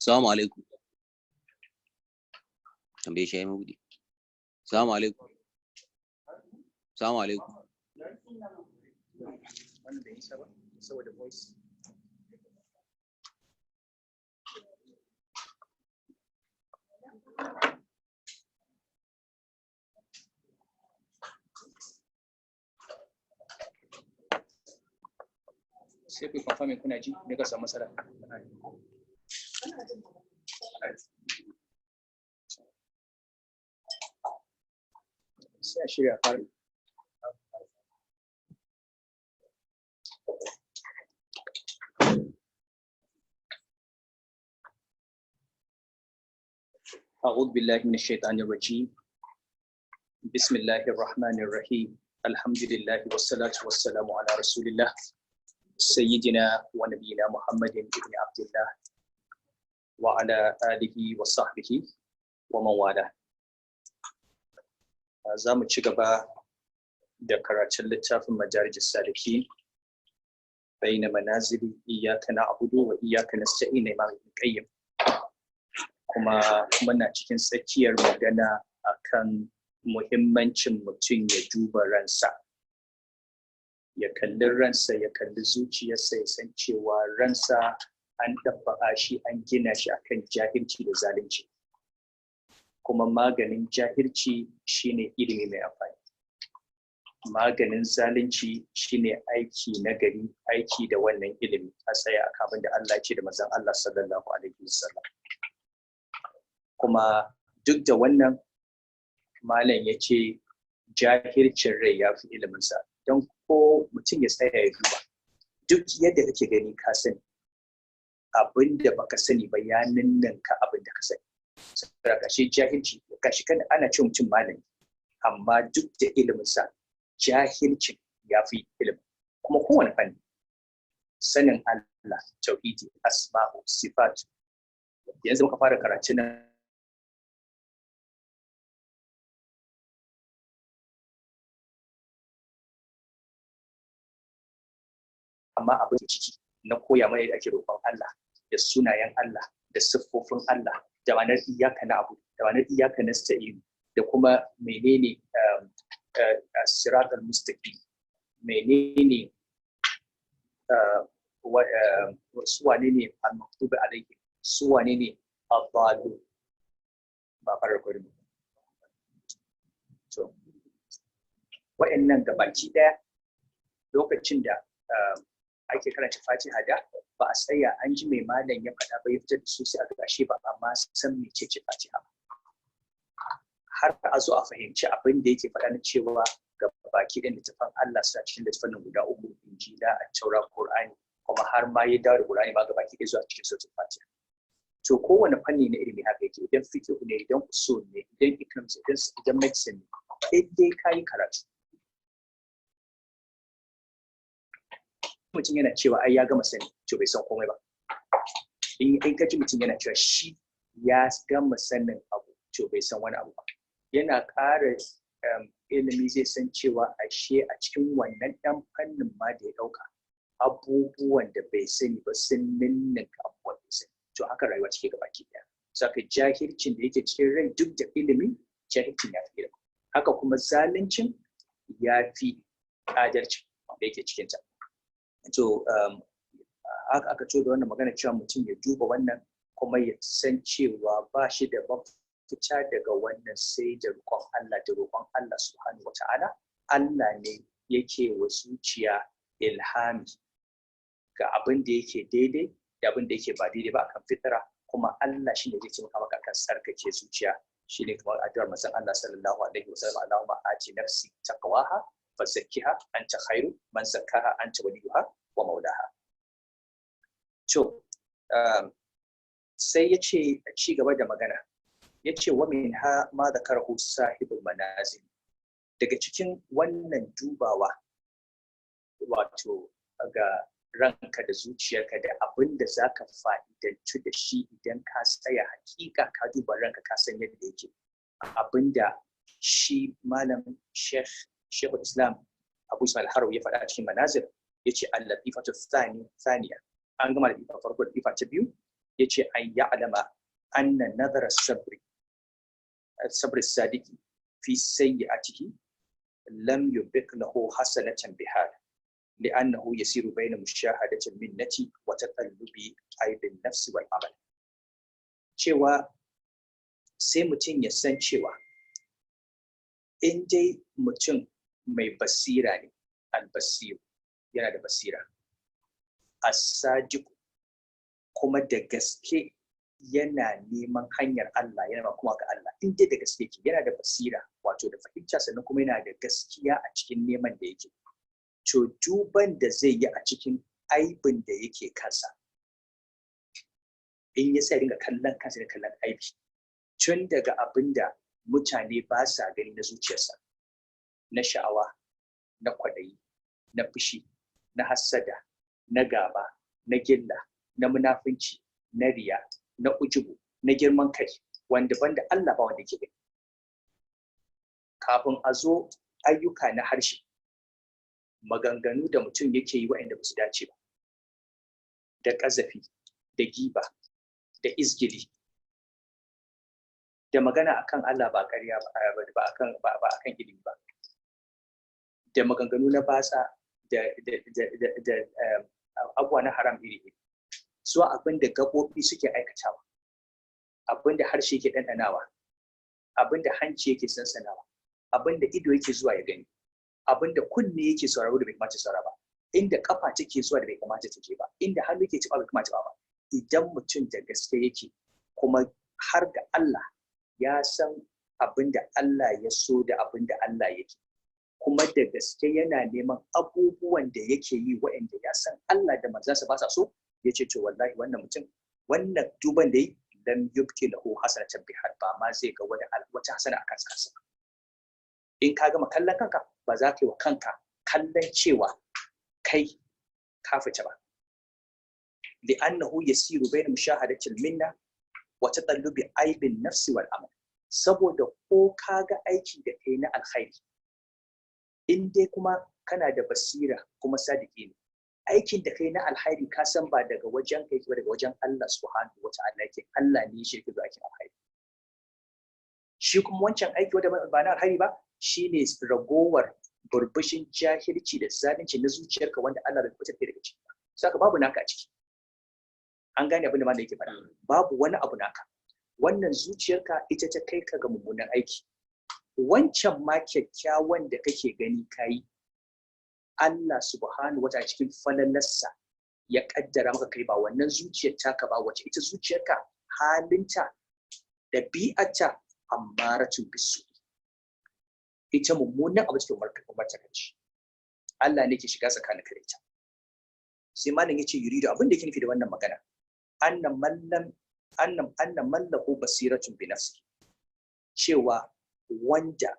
Assalamu alaikum. Tambaye shi ya mudi. Assalamu alaikum. Assalamu alaikum. Wannan bai isa ba saboda voice. Sai ku confirm kuna ji me ka samu matsala. Sai a shirya fara. أعوذ بالله من الشيطان الرجيم. بسم الله الرحمن الرحيم. الحمد لله والصلاة والسلام على رسول الله سيدنا ونبينا محمد بن عبد الله وعلى آله وصحبه ومن والاه. za mu ci gaba da karatun littafin Madarijus Salikin baina manazili iyyaka na'budu wa iyyaka nasta'in na Imam Ibn Qayyim, kuma muna cikin tsakiyar magana akan muhimmancin mutum ya duba ransa, ya kalli ransa, ya kalli zuciyarsa, ya san cewa ransa an ɗabbaƙa shi, an gina shi akan jahilci da zalunci, kuma maganin jahilci shine ilimi mai amfani, maganin zalunci shine aiki na gari, aiki da wannan ilimi a tsaya akan abin da Allah ya ce da manzon Allah sallallahu alaihi wasallam. Kuma duk da wannan, malam ya ce jahilcin rai ya fi iliminsa, don ko mutum ya tsaya ya duba duk yadda kake gani ka sani abin da baka sani ba ya ninninka abin da ka sani. Saboda gashi jahilci, gashi kan ana ce mutum malami, amma duk da iliminsa jahilcin ya fi ilimin. Kuma kowane fanni, sanin Allah, tauhidi, asma'u, sifat. Yanzu muka fara karatu nan amma abin ciki na koya mana yadda ake roƙon Allah da sunayen Allah da siffofin Allah da ma'anar iyyaka na'budu da ma'anar iyyaka nasta'in da kuma menene siratal mustaqim, menene su wane ne al-maghdubi alaihim, su wane ne ad-dallun, ba fara gurin. To wa'annan gabaki daya lokacin da ake karanta Fatiha da ba a tsaya an ji mai malam ya faɗa ba, ya fitar da su sai a gashe ba amma san mecece Fatiha har a zo a fahimci abin da yake faɗa na cewa ga baki ɗin littafin Allah suna cikin littafin guda uku, Injila, Taura, Qur'ani, kuma har ma ya dawo da Qur'ani ma ga baki ɗaya zuwa cikin suratul Fatiha. To kowane fanni na ilimi haka yake, idan fiqh ne, idan usul ne, idan economics, idan medicine ne, dai kai karatu. Mutum yana cewa ai ya gama sani, to bai san komai ba. In ka ji mutum yana cewa shi ya gama sanin abu, to bai san wani abu ba. Yana ƙara ilimi zai san cewa ashe a cikin wannan ɗan fannin ma da ya ɗauka abubuwan da bai sani ba sun ninninka abubuwan da ya sani. To haka rayuwa take gabaki ɗaya. Saka jahilcin da yake cikin rai duk da ilimi, jahilcin ya fi ilimi. Haka kuma zaluncin ya fi adalci da yake cikinta. To haka aka ce da wannan magana cewa mutum ya duba wannan kuma ya san cewa ba shi da mafita daga wannan sai da roƙon Allah, da roƙon Allah subhanahu wata'ala. Allah ne yake wa zuciya ilhami ga abin da yake daidai da abin da yake ba daidai ba akan fitira, kuma Allah shine zai taimaka maka kan sarkake zuciya. Shine kamar addu'ar manzon Allah sallallahu alaihi wasallam, Allahumma ati nafsi taqwaha fazakkiha anta khairu man zakkaha anta waliyuha wa maulaha. To sai ya ce a ci gaba da magana, ya ce wa min ha ma zakarahu sahibul manazil. Daga cikin wannan dubawa wato ga ranka da zuciyarka da abin da zaka fa'idantu da shi idan ka tsaya hakika ka duba ranka ka san yadda yake, abin da shi malam Sheikhul Islam Abu Ismail Harawi ya faɗa a cikin manazir, ya ce al-latifatu thaniya, an gama da latifa farko da latifa ta biyu, yace an ya'lama anna nadhara sabri sadiqi fi sayyi'atihi lam yubik lahu hasanatan bihal لأنه يسير بين مشاهدة المنة وتقلب عيب النفس والعمل. cewa sai mutum ya san cewa in dai mutum mai basira ne, albasir yana da basira, as-sadiq kuma da gaske yana neman hanyar Allah, yana kuma ga Allah, in dai da gaske yana da basira wato da fahimta, sannan kuma yana da gaskiya a cikin neman da yake, to duban da zai yi a cikin aibin da yake kansa, in ya sai dinga kallon kansa da kallon aibi, tun daga abin da mutane ba sa gani na zuciyarsa, na sha'awa, na kwaɗayi, na fushi, na hassada, na gaba, na gilla, na munafunci, na riya, na ujubu, na girman kai, wanda banda Allah ba wanda yake gani. Kafin a zo ayyuka na harshe, maganganu da mutum yake yi waɗanda ba su dace ba, da ƙazafi, da giba, da izgili, da magana akan Allah ba ƙarya ba akan ilimi ba, da maganganu na batsa, da abubuwa na haram iri-iri, su abin da gaɓoɓi suke aikatawa, abin da harshe yake ɗanɗanawa, abin da hanci yake sansanawa, abin da ido yake zuwa ya gani, abin da kunne yake sauraro da bai kamata saurara ba, inda kafa take zuwa da bai kamata take ba, inda hannu yake cewa bai kamata ba. Idan mutum da gaske yake kuma har da Allah ya san abin da Allah ya so da abin da Allah yake, kuma da gaske yana neman abubuwan da yake yi waɗanda ya san Allah da manzansa ba sa so, ya ce to wallahi wannan mutum, wannan duban da yi lam yubti lahu hasanatan bihar, ba ma zai ga wata hasana a kansa. In ka gama kallon kanka, ba za ka yi wa kanka kallon cewa kai ka fita ba. li'annahu yasiru bayna mushahadati al-minna wa tatallubi aibin nafsi wal amal, saboda ko ka ga aiki da kai na alkhairi, in dai kuma kana da basira kuma sadiki ne, aikin da kai na alkhairi ka san ba daga wajen kai ba, daga wajen Allah subhanahu wa ta'ala yake, Allah ne shi yake zuwa aikin alkhairi. Shi kuma wancan aiki wanda ba na alkhairi ba, shine ragowar burbushin jahilci da zalunci na zuciyarka wanda Allah bai fitar daga ciki ba. Saka babu naka a ciki. An gane abin da malai yake faɗa, babu wani abu naka. Wannan zuciyarka ita ta kai ka ga mummunan aiki. Wancan ma kyakkyawan da kake gani kayi, Allah subhanahu wataala cikin falalarsa ya kaddara maka kai ba wannan zuciyar taka ba, wace ita zuciyarka halinta da bi'arta ammaratun bisu, ita mummunan abu cikin umarta kanci. Allah ne ke shiga tsakanin ka da ita. Sai malam yace yuridu, abin da yake nufi da wannan magana, annan mallahu basiratun bi nafsi, cewa wanda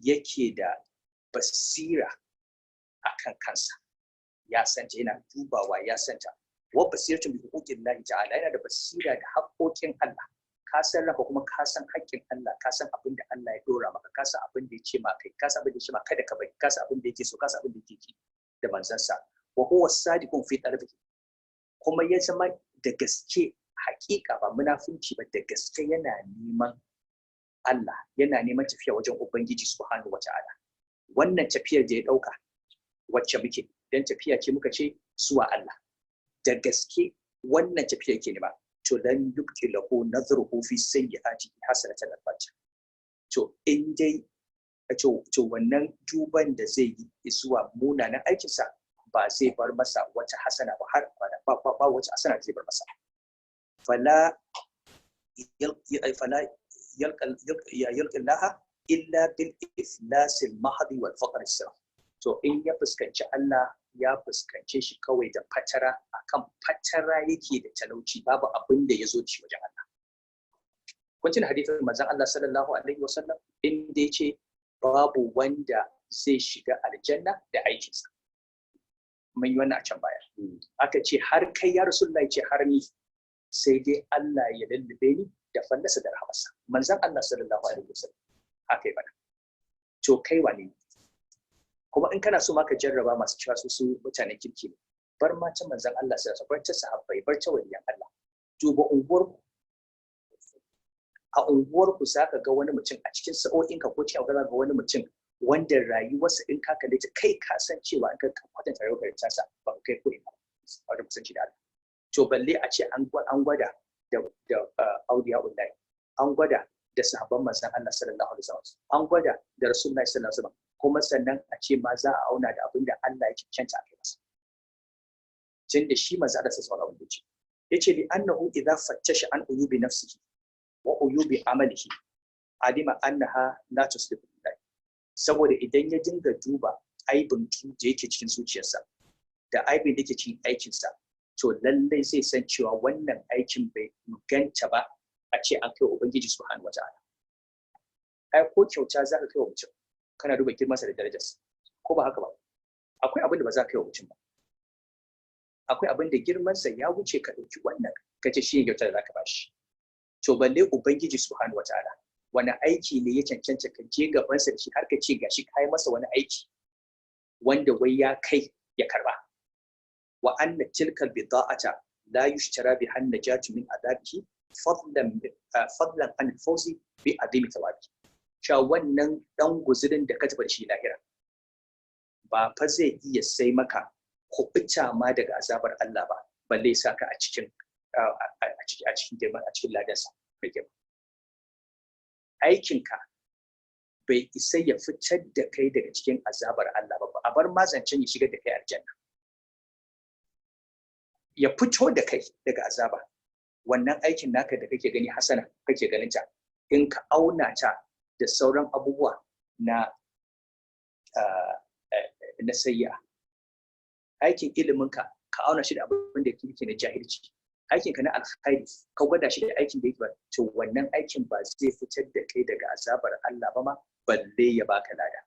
yake da basira akan kansa, ya santa, yana dubawa, ya santa, wa basiratun bi huquqillahi ta'ala, yana da basira da haƙoƙin Allah, ka san ranka kuma ka san haƙƙin Allah, ka san abin da Allah ya dora maka, ka san abin da ya ce ma kai, ka san abin da ya ce ma kada ka bari, ka san abin da yake so, ka san abin da yake ki da manzansa, wa huwa sadiqun fi qalbihi, kuma ya zama da gaske, haƙiƙa ba munafunci ba, da gaske yana neman Allah, yana neman tafiya wajen Ubangiji subhanahu wata'ala. Wannan tafiyar da ya ɗauka wacce muke, dan tafiya ce muka ce zuwa Allah, da gaske wannan tafiyar ke nema, to lan yubqi lahu nadhruhu fi sayyi'ati hasanatan al-fajr. To in dai to wannan duban da zai yi zuwa munanan aikinsa ba zai bar masa wata hasana ba, har ba wata hasana zai bar masa. Fala yalqa illa bil iflas al-mahdi wal faqr as-sirr. To in ya fuskanci Allah, ya fuskance shi kawai da fatara, akan fatara yake da talauci, babu abin da ya zo ci wajen Allah. Kun tuna hadisin manzon Allah sallallahu alaihi wasallam inda yace babu wanda zai shiga aljanna da aikinsa. Mun yi wannan a can baya. Aka ce har kai ya Rasulullahi, ce har ni, sai dai Allah ya lullube ni da fallasa da rahamarsa. Manzon Allah sallallahu alaihi wasallam haka yi bana. To kai wane? Kuma in kana so ma ka jarraba masu cewa su mutanen kirki ne, bar ma ta manzon Allah sallallahu alaihi wasallam, bar ta sahabbai, bar ta waliyan Allah. duba unguwarku, a unguwarku za ka ga wani mutum a cikin sa'o'inka ko cikin ga wani mutum wanda rayuwarsa in ka kalle ta kai ka san cewa in ka kwatanta rayuwar ta sa ba kai ko ina ba da kusanci da Allah. To balle a ce an gwada da auliya ullahi, an gwada da sahabban manzon Allah sallallahu alaihi wasallam, an gwada da rasulullahi sallallahu alaihi wasallam, kuma sannan a ce ma za a auna da abin da Allah ya cancanta a kai masa. Tun da shi manzo Allah sallallahu alaihi wasallam yace li annahu idza fattasha an uyubi nafsihi wa uyubi amalihi alima annaha la tuslihu billahi. Saboda idan ya dinga duba aibin da yake cikin zuciyarsa da aibin da yake cikin aikinsa, to lallai zai san cewa wannan aikin bai inganta ba a ce an kai ubangiji subhanahu wataala. Ai ko kyauta za ka kai wa mutum kana duba girmansa da darajarsa, ko ba haka ba? Akwai abin da ba za ka kai wa mutum ba, akwai abin da girmansa ya wuce ka ɗauki wannan ka ce shi kyauta da za ka bashi. To balle ubangiji subhanahu wataala, wani aiki ne ya cancanta ka je gabansa da shi har ka ce gashi kai masa wani aiki wanda wai ya kai ya karba. Wa anna tilkal bida'ata la yushtara bi han najatu min adabihi fadlan an fawzi bi adimi thawabi. Sha wannan dan guzurin da ka tafi da shi lahira ba fa zai iya sai maka kuɓuta ma daga azabar Allah ba, balle sa ka a cikin girman, a cikin ladansa mai girma. Aikinka bai isa ya fitar da kai daga cikin azabar Allah ba, a bar mazancen ya shigar da kai aljanna, ya fito da kai daga azaba. Wannan aikin naka da kake gani hasana, kake ganin ta, in ka auna ta da sauran abubuwa na sayya, aikin iliminka ka auna shi da abin da yake na jahilci, aikinka na alkhairi ka gwada shi da aikin da yake ba, to wannan aikin ba zai fitar da kai daga azabar Allah ba ma, balle ya baka lada.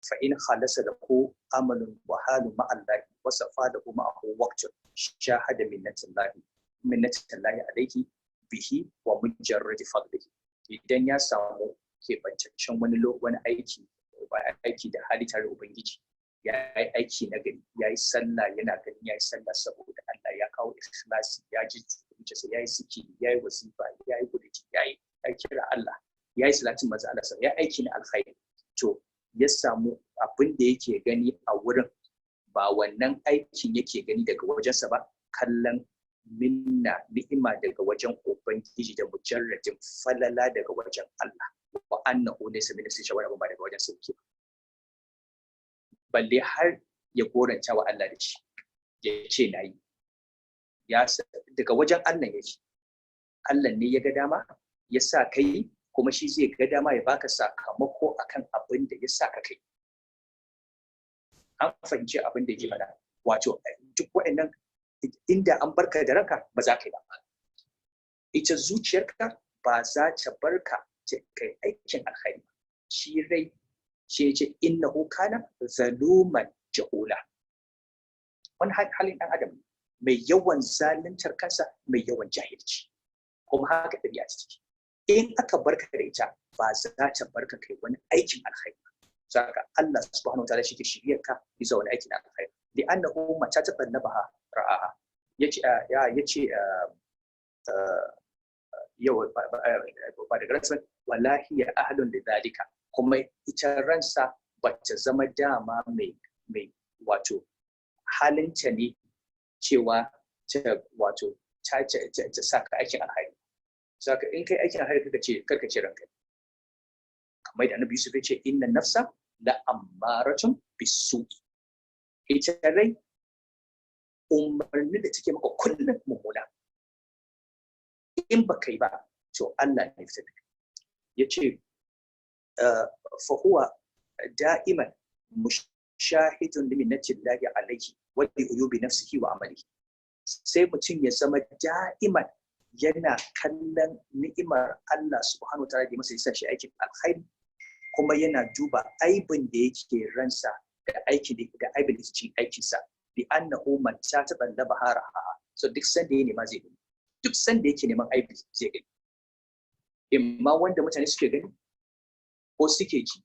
Fa in khalasa lahu amalun wa halu ma Allah wa safadahu ma'ahu waqtun shahada minnatullahi alayhi bihi wa mujarrad fadlihi. Idan ya samu keɓantaccen wani aiki da hali tare ubangiji, ya yi aiki na gari, ya yi sallah yana gani, ya yi sallah saboda Allah, ya kawo ikhlasi, ya ji zuciyarsa, ya yi zikiri, ya yi wasifa, ya yi gudunci, ya yi kira Allah, ya yi salatin manzo Allah, ya yi aiki na alkhairi, to ya samu abin da yake gani a wurin ba wannan aikin yake gani daga wajensa ba, kallon minna ni'ima daga wajen ubangiji da mujarradin falala daga wajen Allah, wa annahu laysa min nafsi shawara ba daga wajen sauki, balle har ya goranta wa Allah da shi ya ce nayi, ya daga wajen Allah yake. Allah ne ya ga dama ya sa kai, kuma shi zai ga dama ya baka sakamako akan abin da ya sa ka kai. An fahimci abin da yake faɗa, wato duk waɗannan inda an barka da ranka ba za ka yi ba. Ita zuciyarka ba za ta barka ta kai aikin alkhairi. Shi rai shi ya ce innahu kana zaluman jahula. Wani halin ɗan adam mai yawan zaluntar kansa, mai yawan jahilci, kuma haka ɗabi'a ta ciki. In aka barka da ita ba za ta barka kai wani aikin alkhairi. Saka Allah subhanahu wa ta'ala shi ke shiryar ka zuwa wani aikin alkhairi. Li annahu mata ta tallabaha ra'aha. Yace yau ba da garansa wallahi ya ahadun da zalika, kuma ita ransa ba ta zama dama mai wato halinta ne cewa ta wato ta saka aikin alkhairi. Saka in kai aikin alkhairi karka ce ranka, kamar da Annabi Yusuf ya ce inna nafsa la ammaratun bisu. Ita rai umarni da take maka kullum mummuna, in ba kai ba to Allah ne fitar da kai. Yace fa huwa da'iman mushahidun li minnatillahi alayhi wa li uyubi nafsihi wa amalihi. Sai mutum ya zama da'iman yana kallon ni'imar Allah subhanahu wa ta'ala da masa yasa shi aikin alkhairi, kuma yana duba aibin da yake ransa da aibin da yake cikin aikinsa, bi annahu man ta tallaba haraha. So duk sanda yake nema zai gani, duk sanda yake neman aibi zai gani, imma wanda mutane suke gani ko suke ji,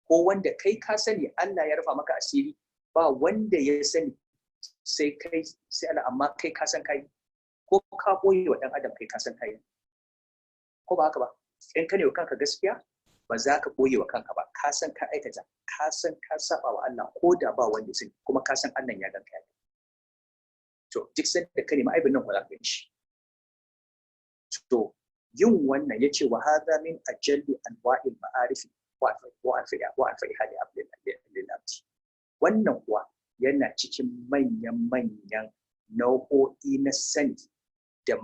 ko wanda kai ka sani Allah ya rufa maka asiri ba wanda ya sani sai kai sai Allah, amma kai ka san kai, ko ka boye wa dan adam kai ka san kai ko ba haka ba in ka ne wa kanka gaskiya ba za ka boye wa kanka ba ka san ka aikata ka san ka saba wa Allah ko da ba wanda sun kuma ka san Allah ya ganka ya to duk sanda ka nemi aibin nan ba za ka yi shi to yin wannan yace wa hadha min ajalli anwa'il ma'arif wa alfa'i hali abdul wannan kuwa yana cikin manyan nau'o'i na sani da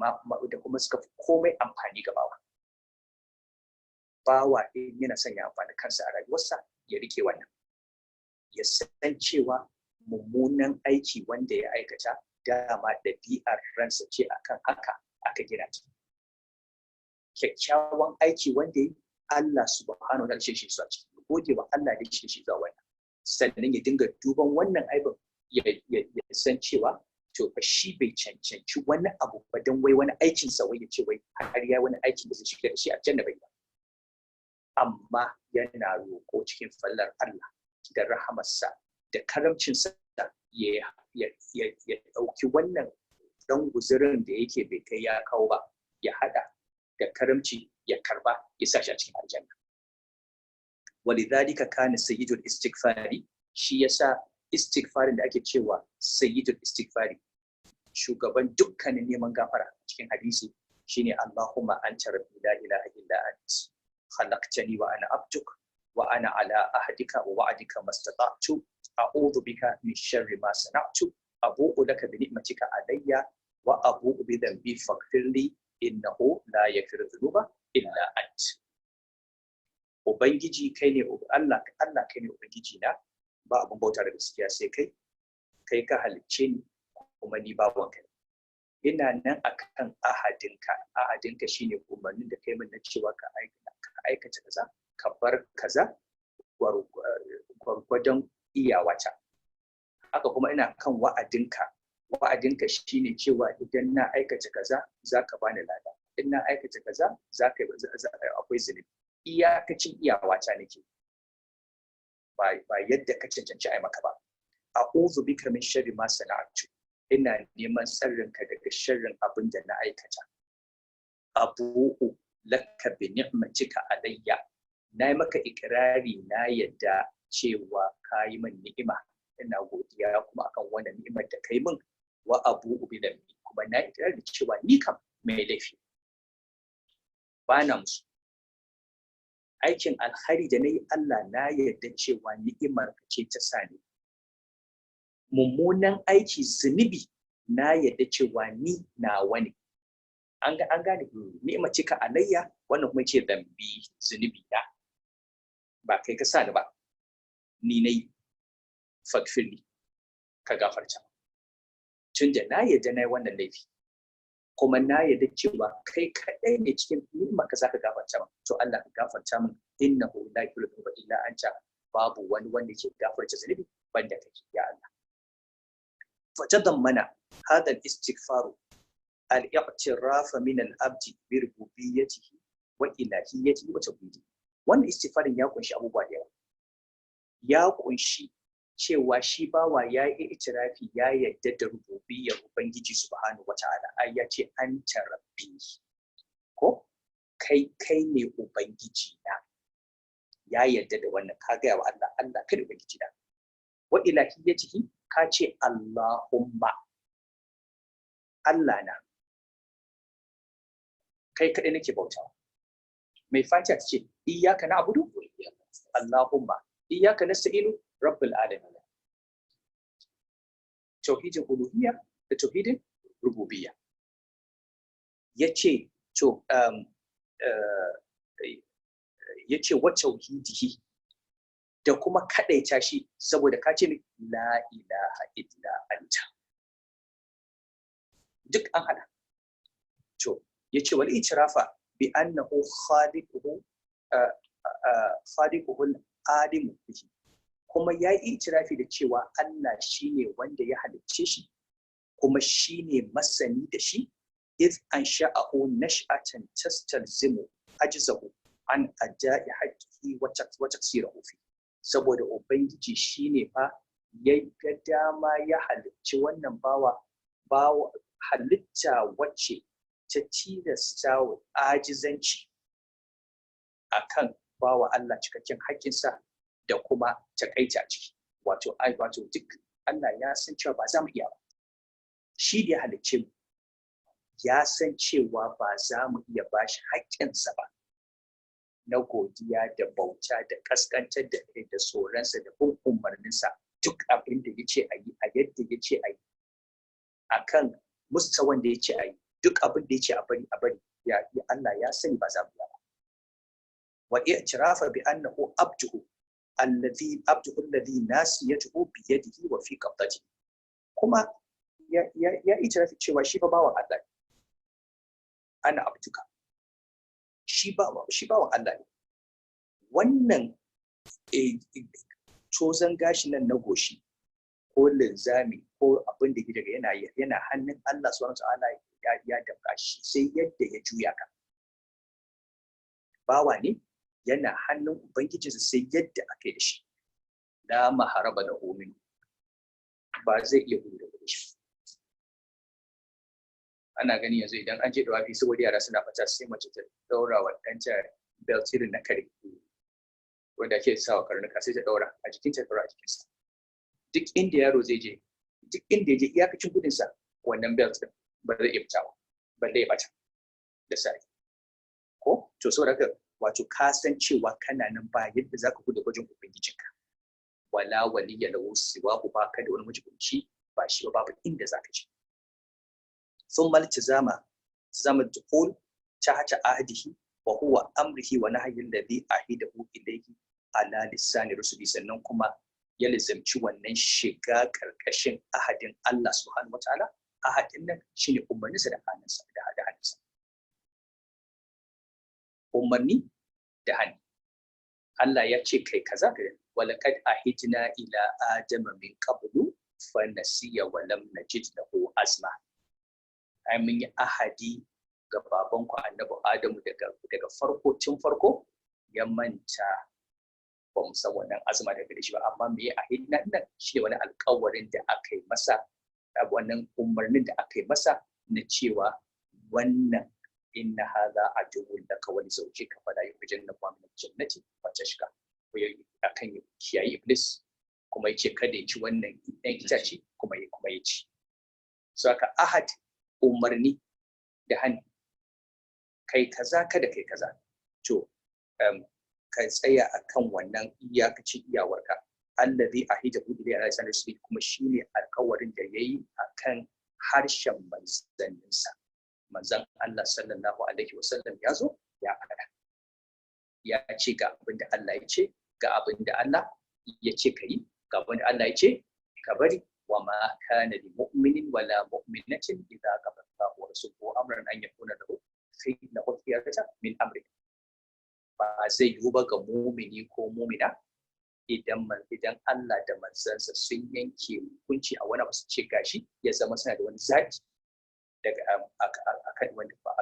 kuma suka fi komai amfani ga bawa in yana son ya amfani kansa a rayuwarsa ya rike wannan ya san cewa mummunan aiki wanda ya aikata dama ɗabi'ar ransa ce akan haka aka gina ta kyakkyawan aiki wanda ya Allah subhanahu wa ta'ala shi zuwa ciki gode wa Allah da shi zuwa wannan sannan ya dinga duban wannan aibin ya san cewa to fa shi bai cancanci wani abu ba dan wai wani aikin sa wai ya ce wai har ya wani aikin da zai shiga da shi a janna bai ba amma yana roƙo cikin fallar Allah da rahamarsa da karamcinsa ya ɗauki wannan ɗan guzurin da yake bai kai ya kawo ba ya haɗa da karamci ya karba ya sa shi a cikin aljanna walidhalika kana sayyidul istighfari shi yasa istighfarin da ake cewa sayyidul istighfari shugaban dukkanin neman gafara cikin hadisi shine Allahumma anta rabbi la ilaha illa ant khalaqtani wa ana abduk wa ana ala ahdika wa wa'dika mastata'tu a'udhu bika min sharri ma sana'tu abu'u laka bi ni'matika alayya wa abu'u bi dhanbi faghfirli innahu la yaghfiru dhunuba illa ant ubangiji kai ne Allah kai ne ubangiji na ba abun bauta da gaskiya sai kai ka halicce ni kuma ni bawan kai ina nan akan ahadinka shine umarnin da kai min na cewa ka aikata kaza ka bar kaza gwargwadon iyawata haka kuma ina kan wa'adinka shine cewa idan na aikata kaza zaka bani lada in na aikata kaza zaka akwai zunubi iyakacin iyawata nake ba yadda ka cancanci ai maka ba a'udhu bika min sharri ma sana'tu ina neman tsarinka daga sharrin abin da na aikata abu'u laka bi ni'matika alayya na yi maka ikirari na yadda cewa ka yi min ni'ima ina godiya kuma akan wannan ni'imar da kai min wa abu'u bi dhanbi kuma na ikirari cewa ni kam mai laifi ba na musu aikin alkhari da na yi Allah na yarda cewa ni'imar ka ce ta sani mummunan aiki zunubi na yarda cewa ni nawa ne an gane ni'imar cika alayya wannan kuma ce dambi zunubi da ba kai ka sa ni ba ni nayi fakfirli ka gafarta tun da na yarda na yi wannan laifi kuma na yarda cewa kai kaɗai ne cikin ni'ima ka zaka gafarta min to Allah ka gafarta min innahu la yughfiru illa anta babu wani wanda ke gafarta zunubi banda kake ya Allah fatadammana hada al-istighfaru al-i'tiraf min al-abd bi rububiyyatihi wa ilahiyyatihi wa tawhidihi wannan istighfarin ya kunshi abubuwa da yawa ya kunshi cewa shi bawa ya yi itirafi ya yadda da rububiyyar ubangiji subhanahu wata'ala ai ya ce anta rabbi ko kai ne ubangiji na ya yadda da wannan ka ga wa Allah kai ubangiji na wa ilahiyyatihi ka ce Allahumma Allah na kai kadai nake bautawa mai fatiha ce iyyaka na'budu wa iyyaka Allahumma iyyaka nasta'inu rabbul alamin tauhidin uluhiyya da tauhidin rububiyya yace to yace wa tauhidihi da kuma kadaita shi saboda ka ce la ilaha illa anta duk an hada to yace wal itirafa bi annahu khaliquhu alimu bihi kuma ya yi itirafi da cewa Allah shine wanda ya halicce shi kuma shine masani da shi iz ansha'ahu nash'atan tastalzimu ajzahu an ada'i haqqihi wa taksirahu fi saboda ubangiji shine fa ya ga dama ya halicci wannan bawa halitta wacce ta tilasta wa ajizanci akan bawa Allah cikakken haƙƙinsa da kuma takaita ciki. Wato duk Allah ya san cewa ba za mu iya ba. Shi da ya halicce mu ya san cewa ba za mu iya bashi haƙƙinsa ba na godiya da bauta da kaskantar da kai da tsoronsa da bin umarninsa, duk abin da ya ce a yi a yadda ya ce a yi akan mustawan da ya ce a yi, duk abin da ya ce a bari ya Allah ya sani ba za mu iya ba. Wa i'tirafa bi annahu abduhu alladhi nasiyatuhu bi yadihi wa fi qabdatihi. Kuma ya itirafi cewa shi fa bawan Allah ne. Ana abduka, shi bawan Allah ne. Wannan tozan gashi nan na goshi ko linzami ko abin da daga yana hannun Allah subhanahu wa ta'ala ya damka shi sai yadda ya juya ka. Bawa ne yana hannun ubangijinsa sai yadda aka yi da shi. La maharaba da homin, ba zai iya gudu da shi. Ana gani yanzu idan an je da wafi saboda yara suna fata sai mace ta daura wa ɗanta belt irin na kare wanda ake sawa karnuka, sai ta daura a jikinta, daura a jikinsa. Duk inda yaro zai je, duk inda ya je iyakacin gudunsa, wannan belt din ba zai iya fitawa, balle ya bata da sai. Ko to saboda haka wato ka san cewa kana nan ba yadda zaka gudu wajen ubangijinka. Wala waliya lahu siwahu, ba ka da wani majibunci ba shi ba, babu inda zaka je. ثم التزام الدخول تحت عهده وهو أمره ونهيه الذي أعيده إليه على لسان رسله. sannan kuma ya lazimci wannan shiga karkashin ahadin Allah subhanahu wataala. Ahadin nan shine umarninsa da hannunsa da hannunsa. Umarni da hannu. Allah ya ce kai kaza, walaqad ahidna ila adama min qablu fa nasiya wa lam najid lahu azma. Ai mun yi ahadi ga babanku annabi Adamu daga farko, tun farko ya manta, ba mu san wannan azuma daga da shi ba. Amma me ahidi nan shi wani alƙawarin da aka yi masa, wannan umarnin da aka yi masa na cewa wannan inna hadha aduwwun laka wa li zawjika fala yukhrijannakum min al-jannati wa tashqa. Akan kiyayi iblis, kuma yace kada ya ci wannan ɗan itace, kuma ya ci. So aka ahad, umarni da hannu, kai kaza kada kai kaza, to ka tsaya akan wannan iyakacin iyawarka. Allazi ahidahu ilayhi ala lisan rasul, kuma shine alƙawarin da yayi akan harshen manzanninsa. Manzon Allah sallallahu alaihi wasallam ya zo ya faɗa, ya ce ga abin da Allah ya ce, ga abin da Allah ya ce ka yi, ga abin da Allah ya ce ka bari. وما كان لمؤمن ولا مؤمنة إذا قضى الله ورسوله أمرا أن يكون له الخيرة من أمره. Ba zai yiwu ba ga mumini ko mumina idan Allah da manzansa sun yanke hukunci a wani abu su ce gashi, ya zama suna da wani zaɓi daga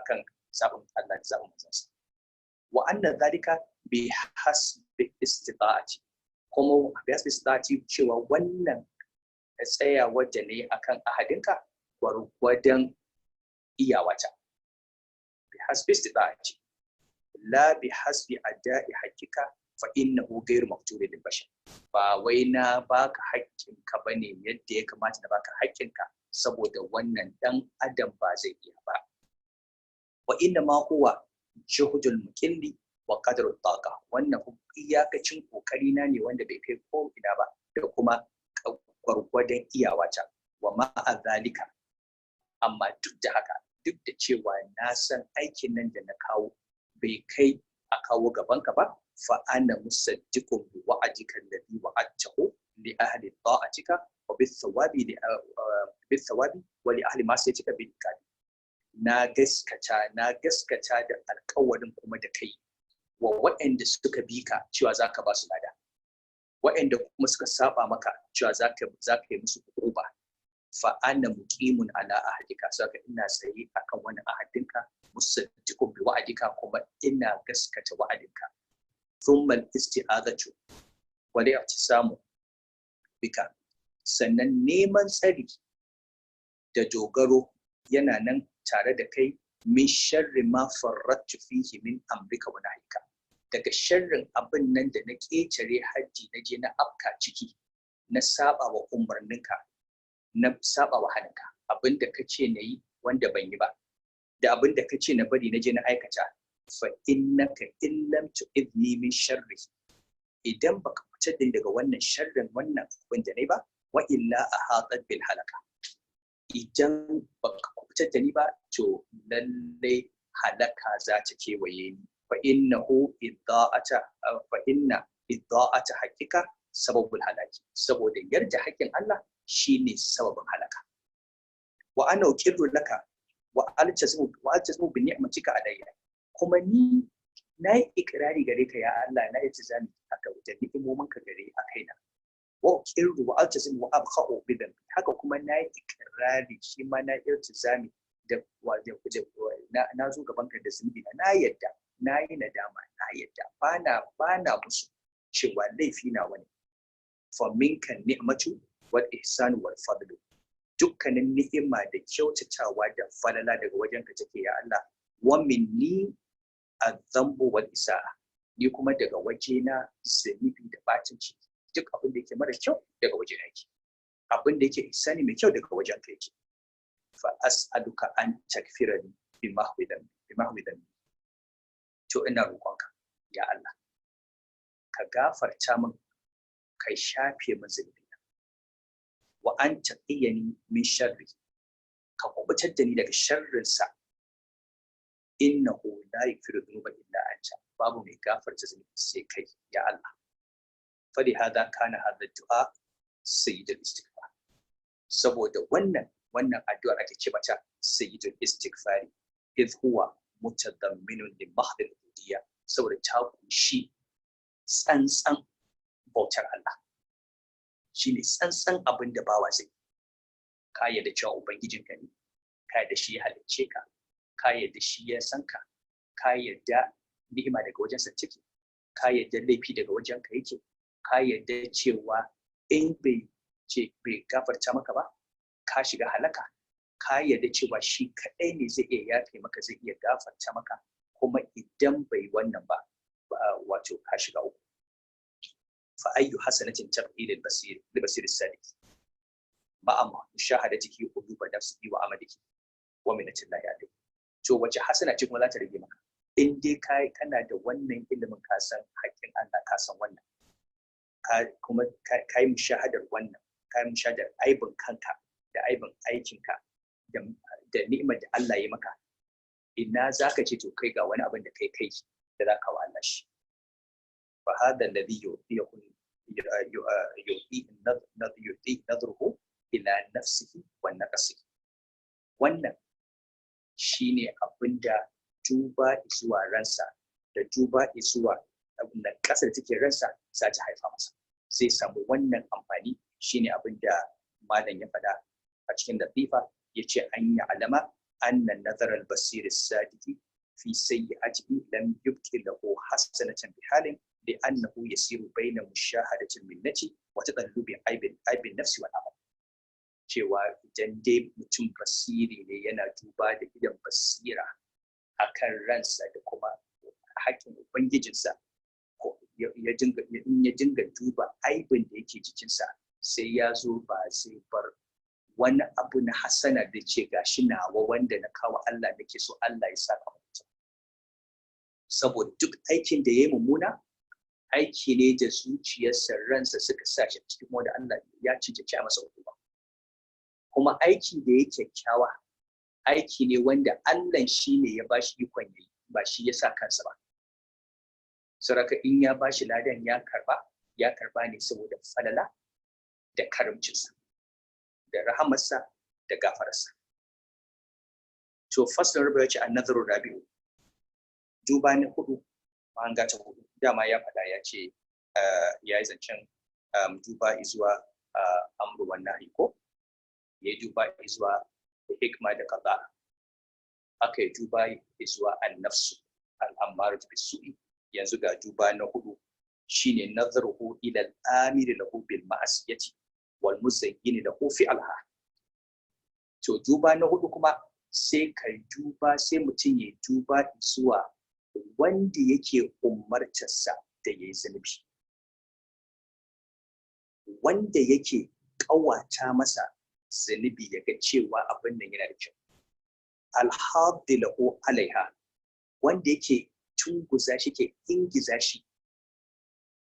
akan zaɓin Allah da zaɓin manzansa. Wa anna dhalika bi hasbi istita'ati, kuma bi hasbi istita'ati cewa wannan tsaya wadda ne akan ahadinka gwargwadon iyawata. Bi hasbi istita'ati la bi hasbi ada'i haqqika fa innahu ghayru maqturin lil bashar. Ba wai na baka haƙƙinka bane yadda ya kamata na baka haƙƙinka, saboda wannan dan adam ba zai iya ba. Wa inna ma huwa juhdul muqilli wa qadru taqa. Wannan iyakacin kokari na ne wanda bai kai ko ina ba, da kuma gwargwadon iyawata. Wa ma'a zalika, amma duk da haka, duk da cewa na san aikin nan da na kawo bai kai a kawo gabanka ba, fa ana musaddiqun bi wa'adika alladhi wa'adtahu li ahli ta'atika wa bi thawabi wa li ahli ma'siyatika bil iqab. Na gaskata da alƙawarin kuma da kai wa waɗanda suka bi ka cewa zaka ba su lada, waɗanda kuma suka saba maka cewa zaka yi musu uquba. Fa ana muqimun ala ahadika, saka ina tsaye akan wani ahadinka, musaddiqun bi wa'adika, kuma ina gaskata wa'adinka. Thumma al-isti'adatu wal i'tisamu bika, sannan neman tsari da dogaro yana nan tare da kai min sharri ma farrattu fihi min amrika wa nahyika daga sharrin abin nan da na ƙetare haddi na je na afka ciki na saba wa umarninka na saba wa haninka abin da kace na yi wanda ban yi ba da abin da kace na bari na je na aikata fa innaka illam tu'idni min sharri idan baka fitar da daga wannan sharrin wannan abin da nayi ba wa illa ahatat bil halaka idan baka fitar da ni ba to lalle halaka za ta kewaye ni fa inna idda'ata haqiqa sababul halaki saboda yarda haƙƙin Allah shine sababin halaka wa ana uqirru laka wa altazimu bi ni'matika alayya kuma ni nayi ikrari gare ka ya Allah na yace zani aka wuce ni'imomin ka gare a kaina wa uqirru wa altazimu wa abkha'u bi dhanbi haka kuma nayi ikrari shi ma na iltizami da na zo gaban ka da zunubi na yadda na yi nadama na yadda bana musu cewa laifi na wani fa minka ni'matu wal ihsanu wal fadlu dukkanin ni'ima da kyautatawa da falala daga wajenka take ya Allah wa minni adh-dhanbu wal isa'a ni kuma daga wajena zunubi da batunci duk abin da yake mara kyau daga wajen yake abin da yake ihsani mai kyau daga wajen ka yake fa as'aluka an takfirani bima huwidan to ina roƙonka ya Allah ka gafarta min kai shafe min zunubina wa an taqiyani min sharri ka kubutar da ni daga sharrin sa innahu la yaghfiru dhunuba illa anta babu mai gafarta zunubi sai kai ya Allah fali hada kana hada du'a sayyidul istighfar saboda wannan addu'ar ake ce mata sayyidul istighfari idh huwa mutadamminun li mahdil ubudiyya saboda ta kunshi tsantsan bautar Allah shine tsantsan abin da bawa zai ka yarda cewa ubangijinka ne ka yarda shi ya halicce ka ka yarda shi ya san ka ka yarda ni'ima daga wajen sa take ka yarda laifi daga wajen ka yake ka yarda cewa in bai gafarta maka ba ka shiga halaka ka yarda cewa shi kadai ne zai iya yafe maka zai iya gafarta maka kuma idan bai wannan ba wato ka shiga uku fa ayyu hasanatin tabqil al-basir as-sadiq ma'a mushahadatihi uduba nafsihi wa amalihi wa minatillahi alayhi to wace hasana ce kuma za ta rage maka in dai kana da wannan ilimin ka san haƙƙin Allah ka san wannan kuma kai mushahadar wannan kai mushahadar aibin kanka da aibin aikinka da ni'imar da Allah ya maka ina zaka ce to kai ga wani abin da kai da zaka wa Allah shi fa hada alladhi yu'ti nadruhu ila nafsihi wa naqsihi wannan shine abinda duba zuwa ransa da duba zuwa abin da kasar take ransa za ta haifa masa zai samu wannan amfani shine abinda malam ya faɗa a cikin latifa yace an yi alama annan nazarar basir sadiki fi sayyi'atihi lam yubqi lahu hasanatan bi halin li annahu yasiru bayna mushahadati minnati wa tadallubi aibin nafsi wal amal cewa idan dai mutum basiri ne yana duba da idan basira akan ransa da kuma haƙƙin ubangijinsa ya dinga duba aibin da yake jikinsa sai ya zo ba zai bar wani abu na hasana da ce gashi nawa wanda na kawo Allah nake so Allah ya saka mutum saboda duk aikin da yayi mummuna aiki ne da zuciyarsa ransa suka sa shi cikin wanda Allah ya cince masa hukuma kuma aiki da yake kyakkyawa aiki ne wanda Allah shine ya bashi ikon yayi ba shi ya sa kansa ba saraka in ya bashi ladan ya karba ne saboda falala da karamcinsa da rahamarsa da gafararsa to fasalin rubuta yace an-nazaru rabi'u duba ne hudu an ga ta hudu dama ya faɗa ya ce ya yi zancen duba izuwa amru wan nahi ko ya duba izuwa hikma da qada aka yi duba izuwa an-nafsu al-ammaratu bis-su'i yanzu ga duba na hudu shine nazaruhu ila al-amiri lahu bil ma'asiyati wal muzayyin lahu fi alha to duba na hudu kuma sai ka duba, sai mutum ya duba zuwa wanda yake umartarsa da ya yi zunubi, wanda yake ƙawata masa zunubi ya ga cewa abin nan yana da kyau. Alhaddi lahu alaiha, wanda yake tunguza shi, ke ingiza shi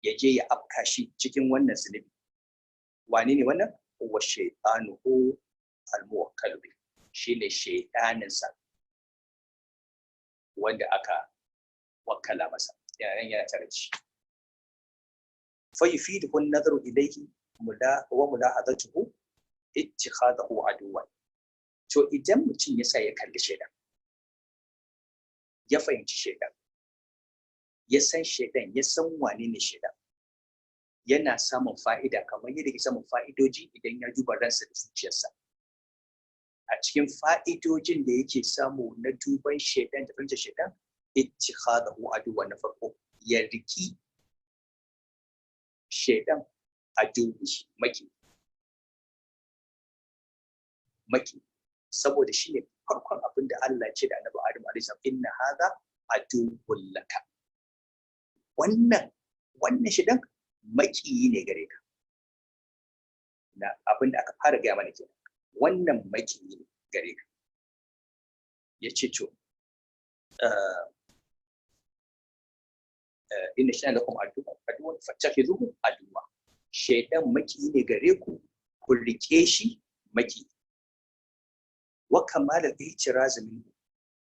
ya je ya afka shi cikin wannan zunubi. Wane ne wannan? Wa shaytanuhu al-muwakkal bi, shine shaytaninsa wanda aka wakala masa, yana tare da shi. Fa yufiduhu an-nazaru ilayhi wa mulahadatuhu ittikhadahu aduwan. To idan mutum ya sa ya kalli shaidan, ya fahimci shaidan, ya san shaidan, ya san wane ne shaidan, yana samun fa'ida kamar yadda ke samun fa'idoji idan ya duba ransa da zuciyarsa. A cikin fa'idojin da yake samu na duban shaidan da fahimtar shaidan, ittikhadahu aduwan, na farko ya riki shaidan aduwi, maki, saboda shi ne farkon abin da Allah ce da Annabi Adam alaihi salam, inna hadha aduwwun laka. Wannan shaidan maki ne gare ka. Na abin da aka fara gaya mana kenan, wannan maki ne gare ka. Yace to inna shay'an lakum aduwwan fattakhidhuhu aduwwa. Shaidan maki ne gare ku, ku rike shi maki. Wa kamal al-ihtiraz minhu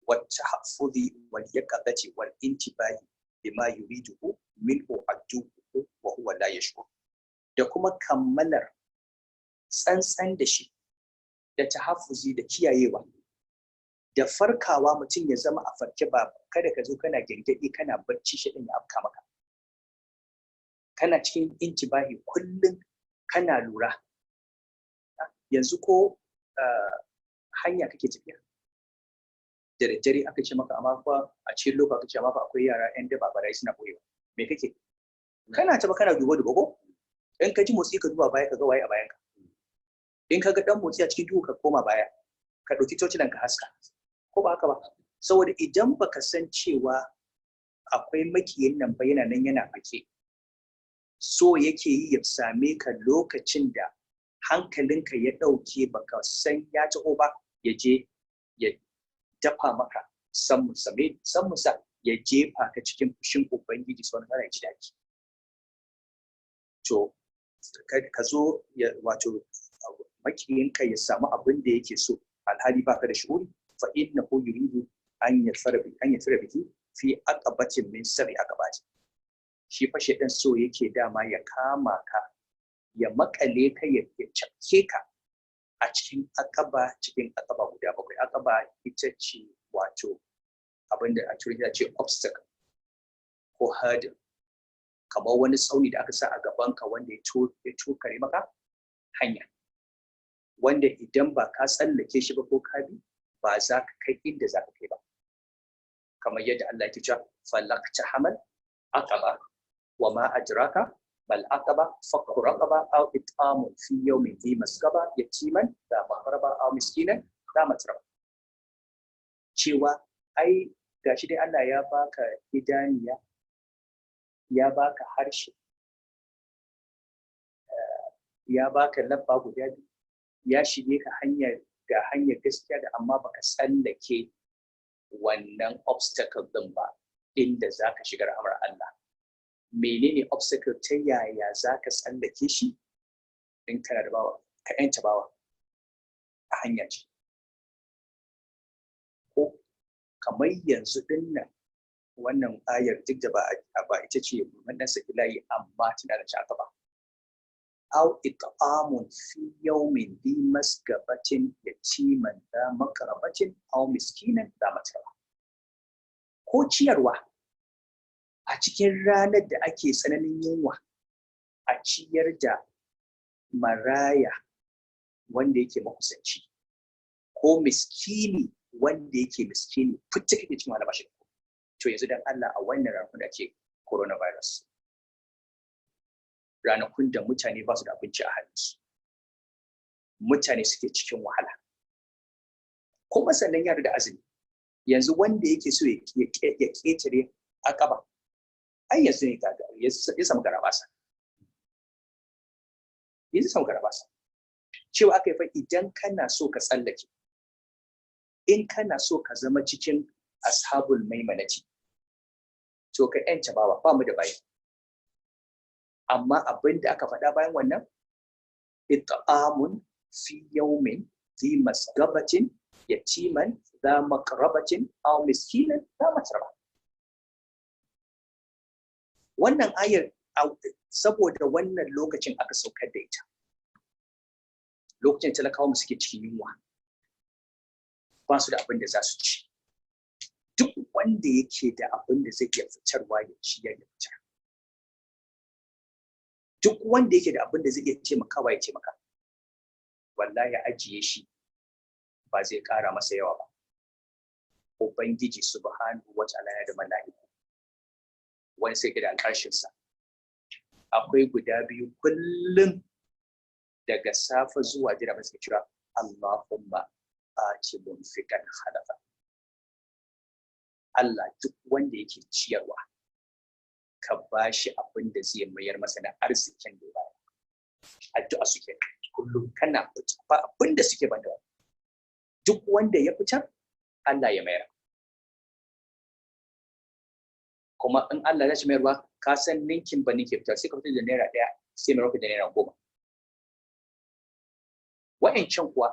wa tahaffuzi wal yaqadati wal intibahi bima yuriduhu minhu aduwwu wa huwa la yashkur. Da kuma kammalar tsantsan da shi, da tahaffuzi, da kiyayewa, da farkawa, mutum ya zama a farke, ba kada ka zo kana gengedi kana barci shi din ya afka maka. Kana cikin intibahi kullum kana lura. Yanzu ko hanya kake tafiya da daddare aka ce maka amma fa a cikin lokaci aka ce amma fa akwai yara yan daba barayi suna boyewa, me kake? Kana ta ba kana duba ko in ka ji motsi ka duba baya ka ga waye a bayanka. In ka ga dan motsi a cikin duhu ka koma baya, ka dauki tocilan ka haska, ko ba haka ba? Saboda idan baka san cewa akwai makiyin nan ba, yana nan yana fake, so yake yi ya same ka lokacin da hankalinka ya dauke, baka san ya taho ba, ya je ya dafa maka san musa ya jefa ka cikin fushin Ubangiji sau na ji daɗi. To ka zo wato makiyinka ya samu abin da yake so, alhali baka da shuri, fa innahu yuridu an yafara bihi fi aqabatin min sari aqabati. Shi fa shedan so yake dama ya kama ka, ya makale ka, ya cafke ka a cikin akaba guda bakwai. Akaba ita ce wato abinda a turanci ce obstacle ko hurdle, kamar wani tsauni da aka sa a gabanka wanda ya tokare maka hanya, wanda idan ba ka tsallake shi ba ko ka bi, ba za ka kai inda za ka kai ba. Kamar yadda Allah ya ce falakta hamal aqaba wa ma adraka bal aqaba fakku raqaba aw it'amun fi yawmin dhi masqaba yatiman da maqraba aw miskinan da matraba. Cewa ai gashi dai Allah ya baka idaniya, ya baka harshe, ya baka labba guda biyu, ya shige ka hanyar gaskiya, da amma baka tsallake wannan obstacle din ba inda zaka shiga rahmar Allah. Menene obstacle? Ta yaya zaka tsallake shi? In kana da bawa, ka yanta bawa a hanya ce. Ko kamar yanzu din nan, wannan ayar duk da ba ita ce wannan saki layi, amma tana da shaka ba. Aw it'amun fi yawmin dhi masgabatin yatiman da makrabatin aw miskinan da matraba. Ko ciyarwa a cikin ranar da ake tsananin yunwa, a ciyar da maraya wanda yake makusanci, ko miskini wanda yake miskini fitta kake cin wani bashi. To yanzu dan Allah, a wannan ranakun da ake coronavirus, ranakun da mutane ba su da abinci a hannunsu, mutane suke cikin wahala, kuma sannan yana da azumi. Yanzu wanda yake so ya ƙetare akaba ai yanzu ne ya samu garabasa. Yanzu samu garabasa. Cewa aka yi fa idan kana so ka tsallake, in kana so ka zama cikin ashabul maimanati, to ka yanta bawa, ba mu da bayi. Amma abin da aka faɗa bayan wannan, it'amun fi yawmin zi masgabatin yatiman za maqrabatin aw miskinan za matraba. Wannan ayar saboda wannan lokacin aka saukar da ita. Lokacin talakawa suke cikin yunwa, ba su da abin da za su ci. Duk wanda yake da abin da zai iya fitarwa ya ci ya fitar. Duk wanda yake da abin da zai iya taimakawa ya taimaka. Wallahi ya ajiye shi ba zai ƙara masa yawa ba. Ubangiji subhanahu wa ta'ala ya da mala'iku. Wani sai ke da alƙarshinsa. Akwai guda biyu kullum daga safe zuwa jira ba suke kira Allahumma ati munfiqan khalafa. Allah duk wanda yake ciyarwa ka bashi abin da zai mayar masa da arzikin da ya addu'a suke kullum kana ba abin da suke banda duk wanda ya fitar Allah ya mayar. Kuma in Allah ya shi mayarwa ka san ninkin ba nike fitar sai ka fitar da naira 1 sai mai da naira 10. Wa'ancan kuwa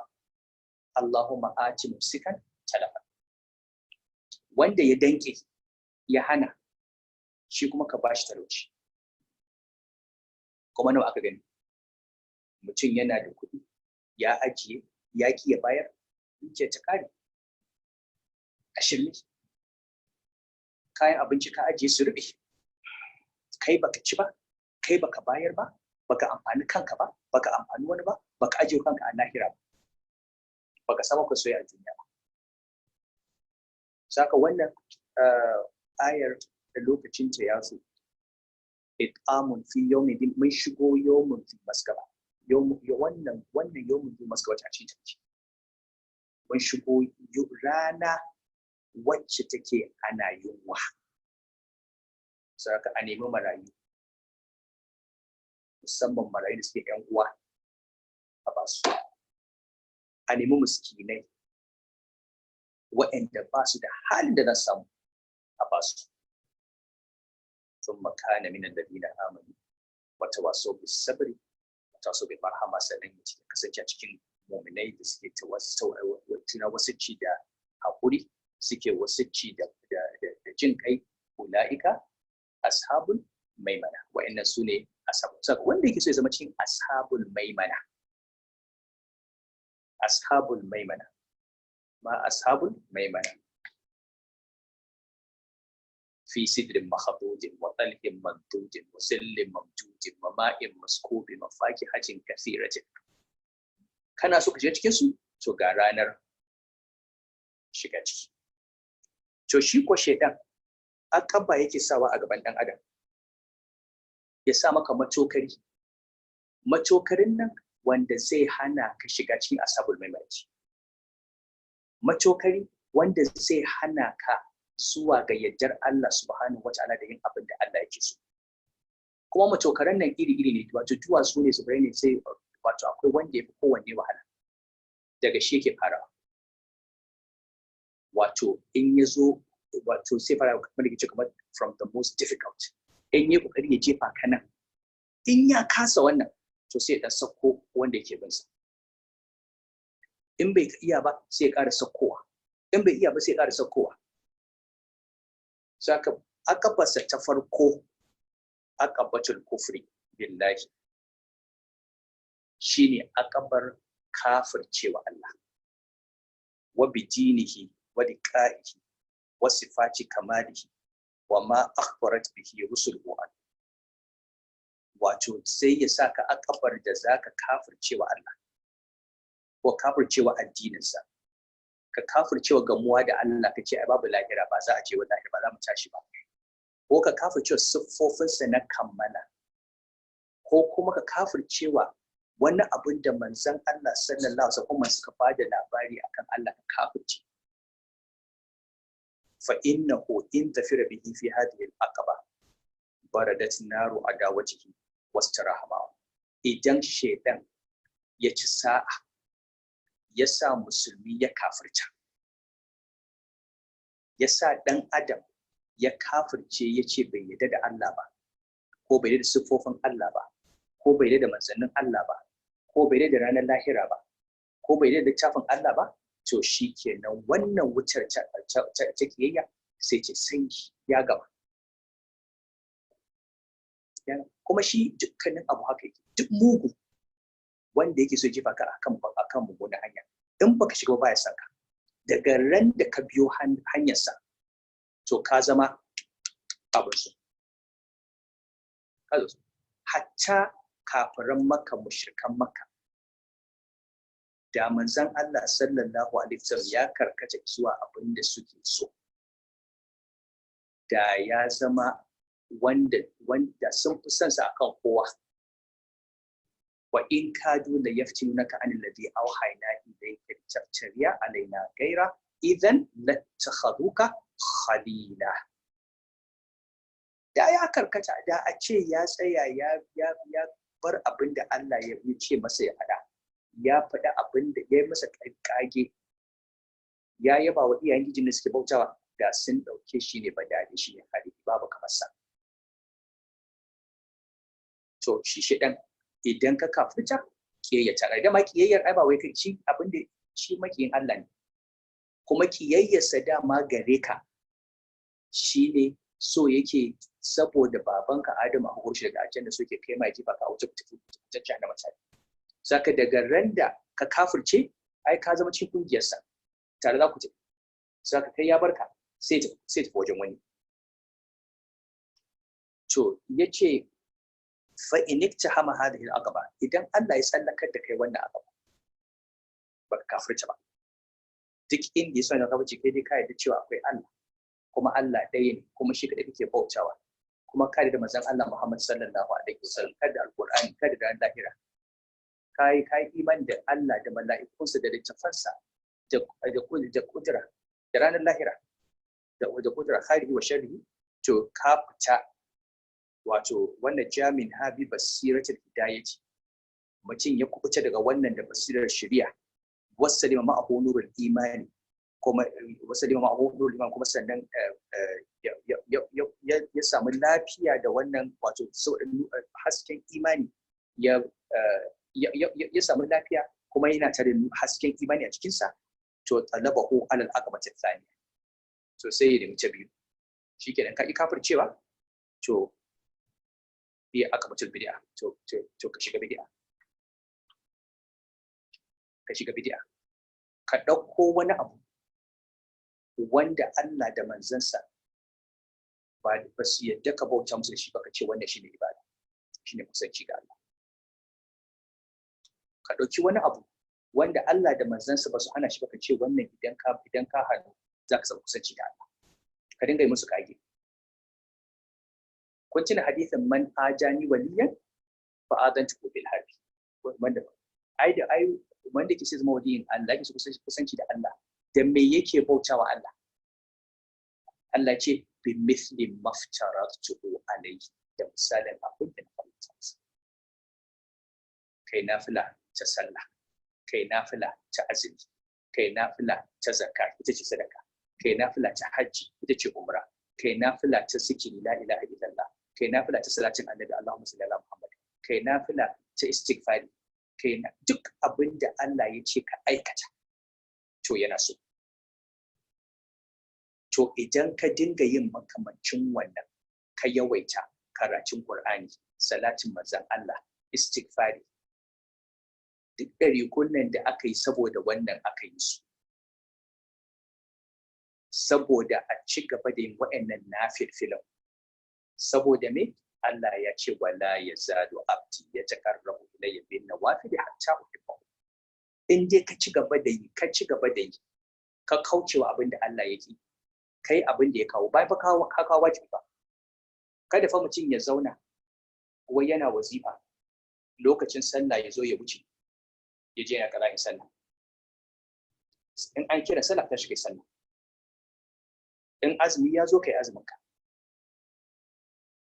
Allahumma ati mumsikan talafa. Wanda ya danke ya hana shi kuma ka bashi talauci. Kuma nawa aka gani mutum yana da kuɗi ya ajiye ya ki ya bayar duke ta kare a shirme. Kayan abinci ka ajiye su rube, kai baka ci ba, kai baka bayar ba, baka amfani kanka ba, baka amfani wani ba, baka ajiye kanka a lahira ba, baka samu ka soya a duniya ba. Saka wannan ayar da lokacin ta ya zo, it'amun fi yawmin din mun shigo yawmun fi maskaba. Wannan yawmun fi maskaba ta ce ta ce. Mun shigo rana wacce take ana yunwa. Saka a nemi marayu, musamman marayu da suke ‘yan uwa a basu. A nemi miskinai waɗanda ba su da halin da za su samu a basu. Sun makana minan ladina amanu wata waso bi sabri wata waso bi marhama, sannan ya kasance a cikin mu'minai da suke tuna wasu ci da haƙuri, suke wasu ci da jin kai. Ula'ika ashabul maimana, wa'annan su ne ashabul. Saka wanda yake so ya zama cikin ashabul maimana, ashabul maimana ma ashabul maimana fi sidrin makhdudin wa talhin mandudin wa sillin mamdudin wa ma'in maskubin wa fakihatin kathiratin. Kana so ka je cikin su, to ga ranar shiga ciki. To shi ko shedan akaba yake sawa a gaban dan adam, ya sa maka matokari. Matokarin nan wanda zai hana ka shiga cikin ashabul maimati. Matokari wanda zai hana ka zuwa ga yaddar Allah subhanahu wataala da yin abin da Allah yake so. Kuma matokaran nan iri-iri ne, wato duwatsu ne, tsibirai ne, sai wato akwai wanda ya fi kowanne wahala. Daga shi yake farawa. Wato in ya zo, wato sai fara kamar da ke kamar from the most difficult. In ya kokari ya jefa ka nan, in ya kasa wannan, to sai ya sauko wanda yake bin sa. In bai iya ba sai ya ƙara saukowa. In bai iya ba sai ya ƙara saukowa. Saka akabarsa ta farko, akabatul kufri billahi, shine akabar kafircewa Allah. Wa bidinihi wa liqa'ihi wa sifati kamalihi wa ma akhbarat bihi rusuluhu. Wato sai ya saka akabar da zaka kafircewa Allah, ko kafircewa addininsa, ka kafircewa gamuwa da Allah, kace ai babu lahira, ba za a ce wallahi ba za mu tashi ba, ko ka kafircewa siffofinsa na kammala, ko kuma ka kafircewa wani abin da manzon Allah sallallahu alaihi wasallam suka bada labari akan Allah kafirci fa innahu in tafira bihi fi hadhihi al-aqaba baradat naru adawatihi wastarahama. Idan shedan ya ci sa'a ya sa musulmi ya kafirta, ya sa dan adam ya kafirce ya ce bai yarda da Allah ba, ko bai yarda da siffofin Allah ba, ko bai yarda da manzannin Allah ba, ko bai yarda da ranar lahira ba, ko bai yarda da littafin Allah ba, to shi kenan wannan wutar ta kiyayya sai ce sanyi ya gaba. Kuma shi dukkanin abu haka yake, duk mugu wanda yake so jefa ka akan mummunan hanya, in baka shiga ba ya saka, daga ran da ka biyo hanyarsa to ka zama abin su. Hatta kafiran Makka, mushrikan Makka, da manzon Allah sallallahu alaihi wasallam ya karkata zuwa abin da suke so, da ya zama wanda sun fi son sa akan kowa. Wa in kadu la yaftinunaka an alladhi awhayna ilayka taftariya alaina ghaira idan lattakhaduka khalila. Da ya karkata, da a ce ya tsaya ya bar abin da Allah ya ce masa ya faɗa, ya faɗa abin da ya yi masa kage, ya yaba wa iyayen gijin da suke bautawa, da sun ɗauke shi ne badali, shi ne hari, babu kamar sa. To shi ɗan idan ka kafirta kiyayya tare da ma kiyayyar ai ba wai kai shi abin da shi makiyin Allah ne, kuma kiyayyarsa dama gare ka shi ne so yake saboda babanka Adamu a hoshi daga aljanna so yake kai ma jifa ka wuce ta da mata. Saka daga ran da ka kafirce ai ka zama cikin kungiyarsa tare za ku je, saka kai ya barka sai ta wajen wani. To yace fa in iktahama hadhihi al-aqaba, idan Allah ya tsallakar da kai wannan aqaba baka kafirce ba, duk inda ya so ka kafirce kai dai ka yarda cewa akwai Allah, kuma Allah ɗaya ne, kuma shi kadai kake bautawa, kuma ka da manzon Allah Muhammad sallallahu alaihi wasallam, ka da alqur'ani, ka da lahira, kai imani da Allah da mala'ikunsa da littafansa da kudura da ranar lahira da kudura khairihi wa sharrihi, to ka fita wato wannan jamin habi basiratul hidayati, mutum ya kubuta daga wannan da basirar shari'a, wasalima ma'ahu nurul imani, kuma wasalima ma'ahu nurul imani, kuma sannan ya samu lafiya da wannan wato hasken imani, ya samu lafiya kuma yana tare da hasken imani a cikinsa, to talabahu alal aqabati thaniya, to sai ya nemi ta biyu. Shikenan ka kafircewa, to bi aqabatul bid'a, to ka shiga bid'a, ka ɗauko wani abu wanda Allah da manzansa ba su yadda ka bauta musu da shi ba, ka ce wannan shine ibada, shine kusanci ga Allah. Ka ɗauki wani abu wanda Allah da manzansa ba su hana shi ba, ka ce wannan idan ka hannu za ka samu kusanci ga Allah. Ka dinga yi musu kage. Kun tuna hadithin man ajani waliyan fa adantu bil harbi, wanda wanda ke sai zama waliyin Allah, yake kusanci da Allah, da me yake bautawa Allah? Allah ce bi mithli maftaratu alayhi, da misalin abin da na fahimta masa. Kai nafila ta sallah, kai nafila ta azumi, kai nafila ta zakka, ita ce sadaka, kai nafila ta hajji, ita ce umra, kai nafila ta zikiri la ilaha illallah, kai nafila ta salatin annabi Allahumma salli ala Muhammad, kai nafila ta istighfari, kai na duk abin da Allah ya ce ka aikata to yana so. To idan ka dinga yin makamancin wannan, ka yawaita karatun Qur'ani, salatin manzon Allah, istighfari, duk ɗarikunan da aka yi saboda wannan aka yi su, saboda a ci gaba da yin wa'annan nafilfilan. Saboda me? Allah ya ce wala yazadu abdi ya taqarrabu ilayya bin nawafil hatta uhibbu. In dai ka ci gaba da yi, ka kaucewa abin da Allah yake, kai abin da ya kawo, bai fa ka kawo wajibi ba. Kada fa mutum ya zauna wai yana wazifa lokacin sallah ya zo ya wuce ya je yana kaza in sallah in an kira sallah ta shiga sallah in azumi ya zo kai azumin ka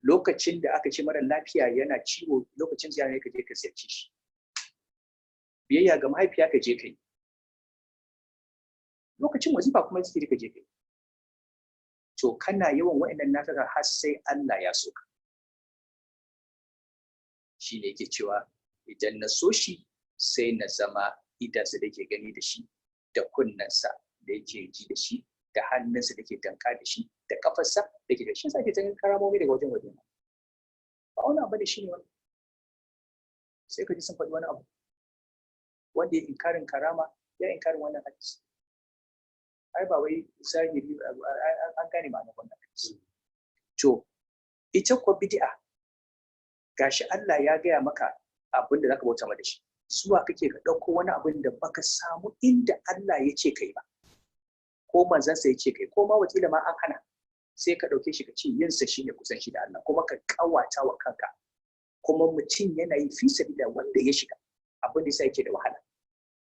lokacin da aka ce mara lafiya yana ciwo lokacin ziyara ne ka je ka ziyarci shi biyayya ga mahaifiya ka je kai lokacin wazifa kuma zikiri ka je kai to kana yawan wa'annan nafila har sai Allah ya so ka shi ne yake cewa idan na so shi sai na zama idansa da yake gani da shi da kunnensa da yake ji da shi da hannunsa da ke danka da shi da kafarsa da ke da shi sai ke ganin karamomi daga wajen wajen ba wani abu da shi ne wani sai ka ji sun faɗi wani abu wanda ya inkarin karama ya inkarin wannan hadisi ai ba wai zahiri an gane ma'anar wannan hadisi to ita ko bid'a gashi Allah ya gaya maka abin da zaka bauta da shi suwa kake ka ɗauko wani abin da baka samu inda Allah ya ce kai ba ko manzansa ya ce kai ko ma wakila ma an hana sai ka ɗauke shi ka ce yinsa shine kusan shi da Allah kuma ka kawata wa kanka kuma mutum yana yi fi sabila wanda ya shiga abin da yasa yake da wahala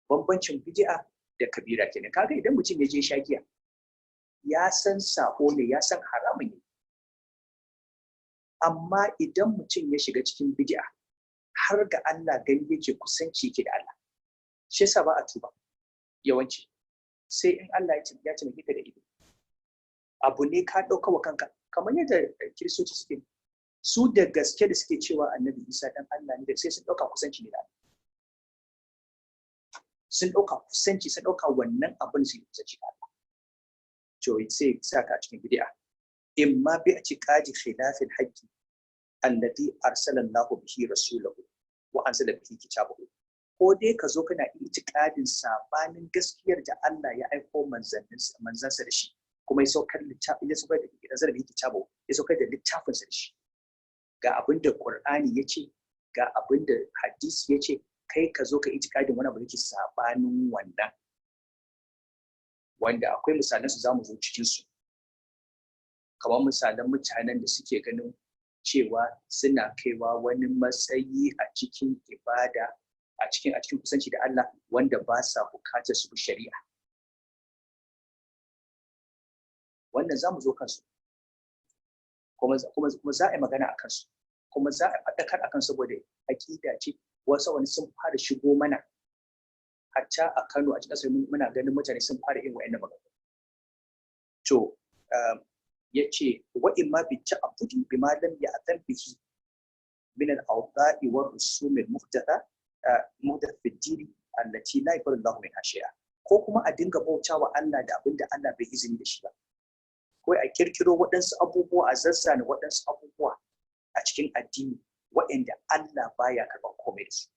bambancin bid'a da kabira kenan kaga idan mutum ya je shagiya ya san sako ne ya san haramun ne amma idan mutum ya shiga cikin bid'a har ga Allah gani yake kusanci yake da Allah shi yasa ba a tuba yawanci sai in Allah ya taimake ka da ido abu ne ka ɗauka wa kanka kamar yadda kiristoci suke su da gaske da suke cewa annabi Isa dan Allah ne da sai sun ɗauka kusanci ne da Allah sun ɗauka kusanci sun ɗauka wannan abin su yi kusanci da Allah to sai saka a cikin bid'a imma bi atiqadi khilafil haqqi alladhi arsala Allahu bihi rasulahu wa anzala bihi kitabahu ko dai ka zo kana itiqadin sabanin gaskiyar da Allah ya aiko manzansa da shi kuma ya saukar da zarabi kitabahu ya saukar da littafinsa da shi ga abin da Qur'ani ya ce ga abin da hadisi ya ce kai ka zo ka itiqadin wani abu da ke sabanin wannan wanda akwai misalan su zamu zo cikin su kamar misalan mutanen da suke ganin cewa suna kaiwa wani matsayi a cikin ibada a cikin kusanci da Allah wanda ba sa bukatar su bi shari'a wannan zamu zo kansu kuma za a yi magana akan su kuma za a faɗakar akan saboda aqida ce wasu wani sun fara shigo mana hatta a Kano a cikin muna ganin mutane sun fara yin wa'annan magana to yace wa imma bi ta'abbudi bima lam ya'tan bihi min al-awda'i wa rusum al-muhdatha muhdath fi ad-din allati la yakunu Allahu min shay'a ko kuma a dinga bautawa Allah da abinda Allah bai izini da shi ba ko a kirkiro waɗansu abubuwa a zazzana waɗansu abubuwa a cikin addini waɗanda Allah baya karɓar komai da su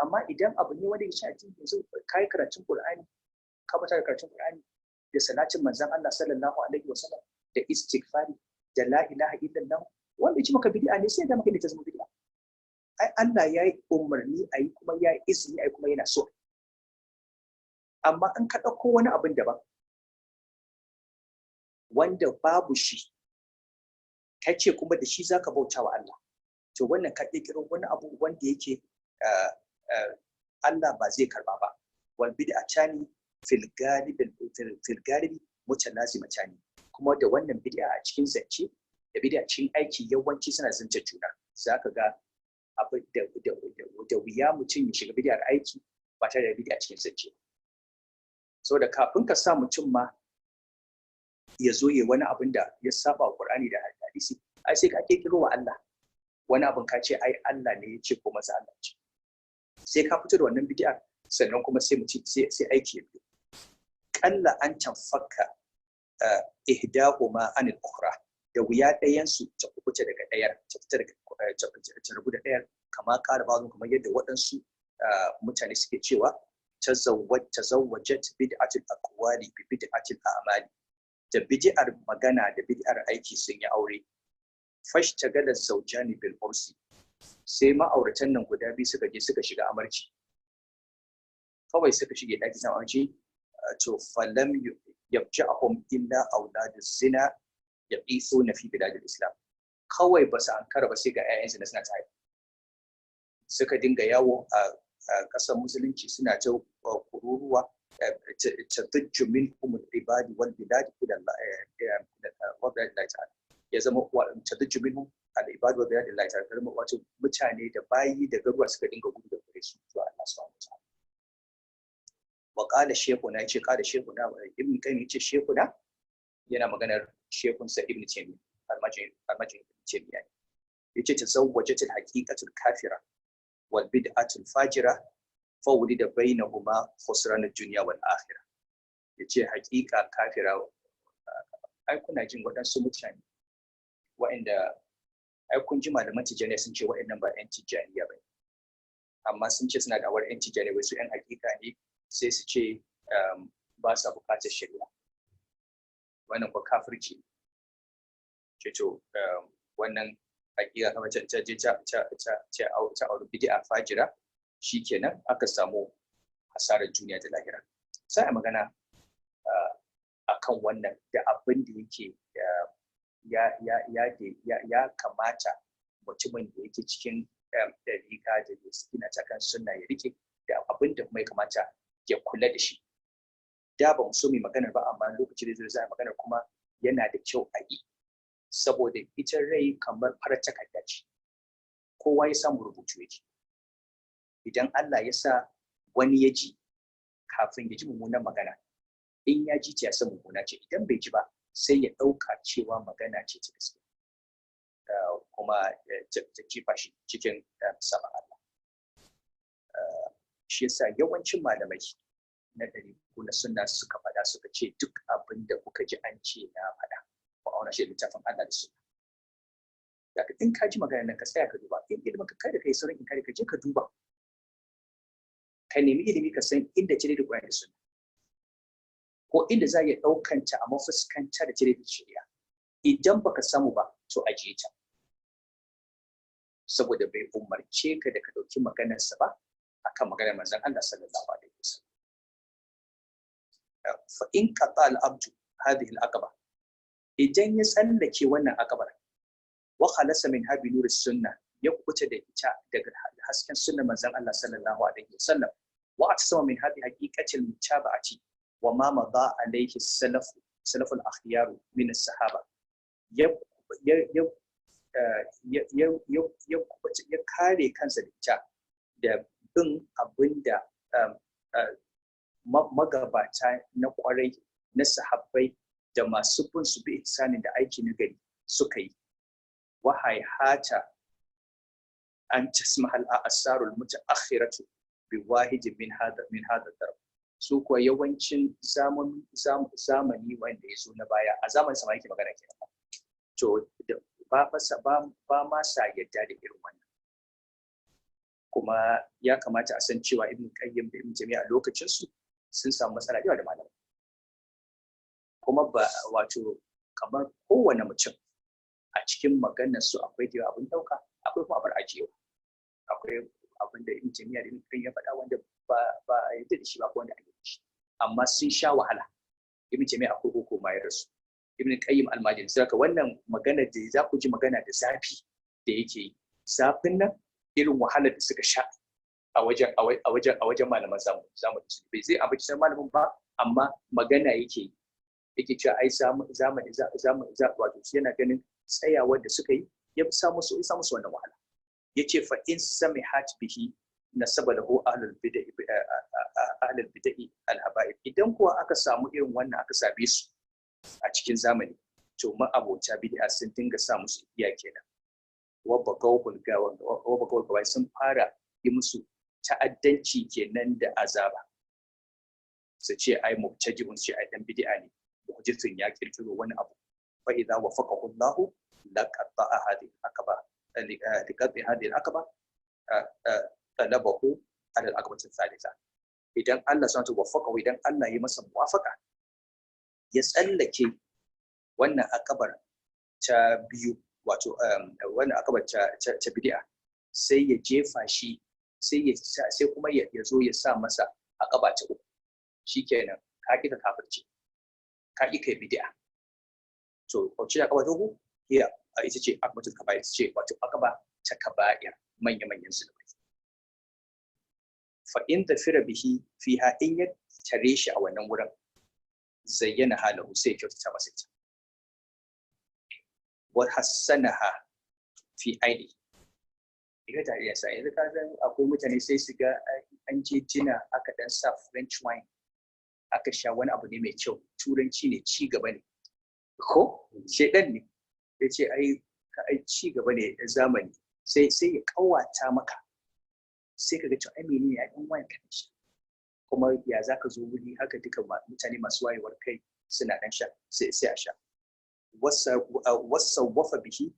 amma idan abu ne wanda ya ci addini yanzu kai karatun Qur'ani ka bata da karatun Qur'ani da salatin manzon Allah sallallahu alaihi wasallam da istighfari da la ilaha illallah wanda yake maka bid'a ne sai da maka da ta zama bid'a ai Allah yayi umarni ayi kuma yayi izini ayi kuma yana so amma in ka dauko wani abin daban wanda babu shi kace kuma da shi zaka bauta wa Allah to wannan ka kirkiro wani abu wanda yake Allah ba zai karba ba wal bid'atani fil galibi mutalazimatani kuma da wannan bid'a a cikin zance da bid'a cikin aiki yawanci suna zance juna zaka ga abu da wuya mutum ya shiga bid'ar aiki ba tare da bid'a cikin zance saboda kafin ka sa mutum ma ya zo ya wani abin da ya saba wa Qur'ani da hadisi ai sai ka kirkiro wa Allah wani abin ka ce ai Allah ne ya ce ko masa Allah ce sai ka fito da wannan bid'a sannan kuma sai mutum sai aiki ya biyo kalla an tanfaka ihdahuma an al-ukhra da wuya ɗayan su ta kubuce daga ɗayar ta fita daga ta rabu da ɗayar kama ƙara bazun kamar yadda waɗansu mutane suke cewa tazawwajat bid'atul aqwali bi bid'atil a'mali da bid'ar magana da bid'ar aiki sun yi aure fashtagala zawjani bil ursi sai ma'auratan nan guda biyu suka je suka shiga amarci kawai suka shige ɗaki sama amarci to falam yabja'ahum illa awladuz zina yaqisuna fi biladil islam kawai ba su ankara ba sai ga 'ya'yansu na suna ta haifa. Suka dinga yawo a ƙasar musulunci suna ta kururuwa tadujju minhum al-ibadi wal bilad ila Allah ta'ala. Ya zama tadujju minhum al-ibadi wal bilad ila Allah ta'ala, wato mutane da bayi da garuwa suka dinga gudu da gare su zuwa Allah subhanahu wa ta'ala. Wa qala shaykhuna, yace qala shaykhuna ibn qayyim, yace shaykhuna yana maganar shekunsa ibn taymiyyah almajin ibn taymiyyah, yace tazawwajat al-haqiqatu al-kafira wal bid'atu al-fajira fa wulida bainahuma khusran ad-dunya wal akhirah. Yace haqiqa kafira, ai kuna jin waɗansu mutane waɗanda ai kun ji malaman tijaniya sun ce waɗannan ba 'yan tijaniya ba, amma sun ce suna da awar 'yan tijaniya, wai su 'yan haqiqa ne, sai su ce ba sa buƙatar shari'a. Wannan ko kafirci ce. To wannan hakika kamar ta auri bid'a fajira, shikenan aka samu hasarar duniya da lahira. Sai a magana akan wannan da abin da yake ya kamata mutumin da yake cikin dariƙa da yana cikin sunna ya rike, da abin da kuma ya kamata ya kula da shi. Da ba mu so mu maganar ba, amma lokaci da zai zai maganar kuma yana da kyau a yi, saboda ita rai kamar farar takarda ce, kowa ya samu rubutu yake. Idan Allah ya sa wani ya ji kafin ya ji mummunan magana, in ya ji ta san mummuna ce, idan bai ji ba sai ya ɗauka cewa magana ce ta gaske, kuma ta kifa shi cikin sama Allah. Shi yasa yawancin malamai na ɗari ko na sunna suka faɗa, suka ce duk abin da kuka ji an ce na faɗa ku auna shi da littafin Allah da sunna. Daga in ka ji magana nan ka tsaya ka duba, in ilimin ka kada kai sauran in kare ka je ka duba, ka nemi ilimi ka san inda cire da Qur'ani da sunna, ko inda za ya ɗaukanta a mafuskanta da cire da shari'a. Idan baka samu ba to ajiye ta, saboda bai umarce ka da ka ɗauki maganarsa ba akan maganar manzon Allah sallallahu alaihi wasallam. Fa in qata al-abdu hadhihi al-aqaba, idan ya tsallake wannan aqabar, wa khalasa min habi nur sunna, ya kubuta da ita daga hasken sunnar manzon Allah sallallahu alaihi wasallam, wa atsama min habi haqiqatil mutaba'ati wa ma madha alaihi salaf al-akhyar min as-sahaba, ya kare kansa da ita da bin abinda magabata na kwarai na sahabbai da masu bin su bi ihsani da aiki na gari suka yi. Wa hayhata an tasmahal asarul mutaakhiratu bi wahidin min hada darb. Su kuwa yawancin zamani wanda ya zo na baya, a zamanin sama yake magana kenan, to ba ma sa yadda da irin wannan. Kuma ya kamata a san cewa ibn qayyim da ibn jami'a a lokacin su sun samu matsala da malamai, kuma ba wato kamar kowane mutum a cikin maganar su akwai da abin dauka, akwai kuma abar ajiyewa, akwai abin da ibn jami'a da ibn qayyim ya faɗa wanda ba a yadda da shi ba, ko wanda a yi shi, amma sun sha wahala. Ibn jami'a akwai koko ma ya rasu, ibn qayyim almajin. Saka wannan magana da za ku ji magana da zafi da yake yi, zafin nan irin wahalar da suka sha a wajen malaman zamani bai zai ambaci malamin ba, amma magana yake cewa ai zamani wato yana ganin tsayawar da suka yi ya samu su wannan wahala. Yace fa in samihat bihi nasaba lahu ahlul bid'ah al-haba'ib. Idan kuwa aka samu irin wannan aka same su a cikin zamani, to ma abota bid'a sun dinga sa musu iya kenan. Wa bagawul gawa sun fara yi musu ta'addanci kenan da azaba. Su ce ai mubtadi'un, ce ai dan bid'a ne, muhjitun ya kirkiro wani abu. Fa idza wafaqahu Allahu laqatta'a hadhihi al-aqaba, liqati hadhihi al-aqaba talabahu ala al-aqabati thalitha. Idan Allah subhanahu wa ta'ala, idan Allah ya masa muwafaqa, ya tsallake wannan akabar ta biyu, wato wannan akabar ta bid'a, sai ya jefa shi, sai kuma ya zo ya sa masa akaba ta uku. Shikenan ka ki ka kafirci, ka ki kai bid'a. To wace akaba ta uku? Hiya ita ce akbatul kaba'ir, ita ce wato akaba ta kaba'ir, manya-manyan zunubai. Fa in tafira bihi fiha, in ya tare shi a wannan wurin, zayyana halahu, sai ya kyautata masa ita. Wa hassanaha fi aini. Ika tare sa yanzu ka san akwai mutane sai su ga an je jina aka dan sa French wine, aka sha wani abu ne mai kyau, turanci ne, ci gaba ne. Ko shedan ne ya ce ai ci gaba ne da zamani, sai ya kawata maka, sai ka ga cewa ai menene a dan wine kan shi, kuma ya zaka zo wuri haka duka mutane masu wayewar kai suna dan sha, sai a sha. Wasa wafa bihi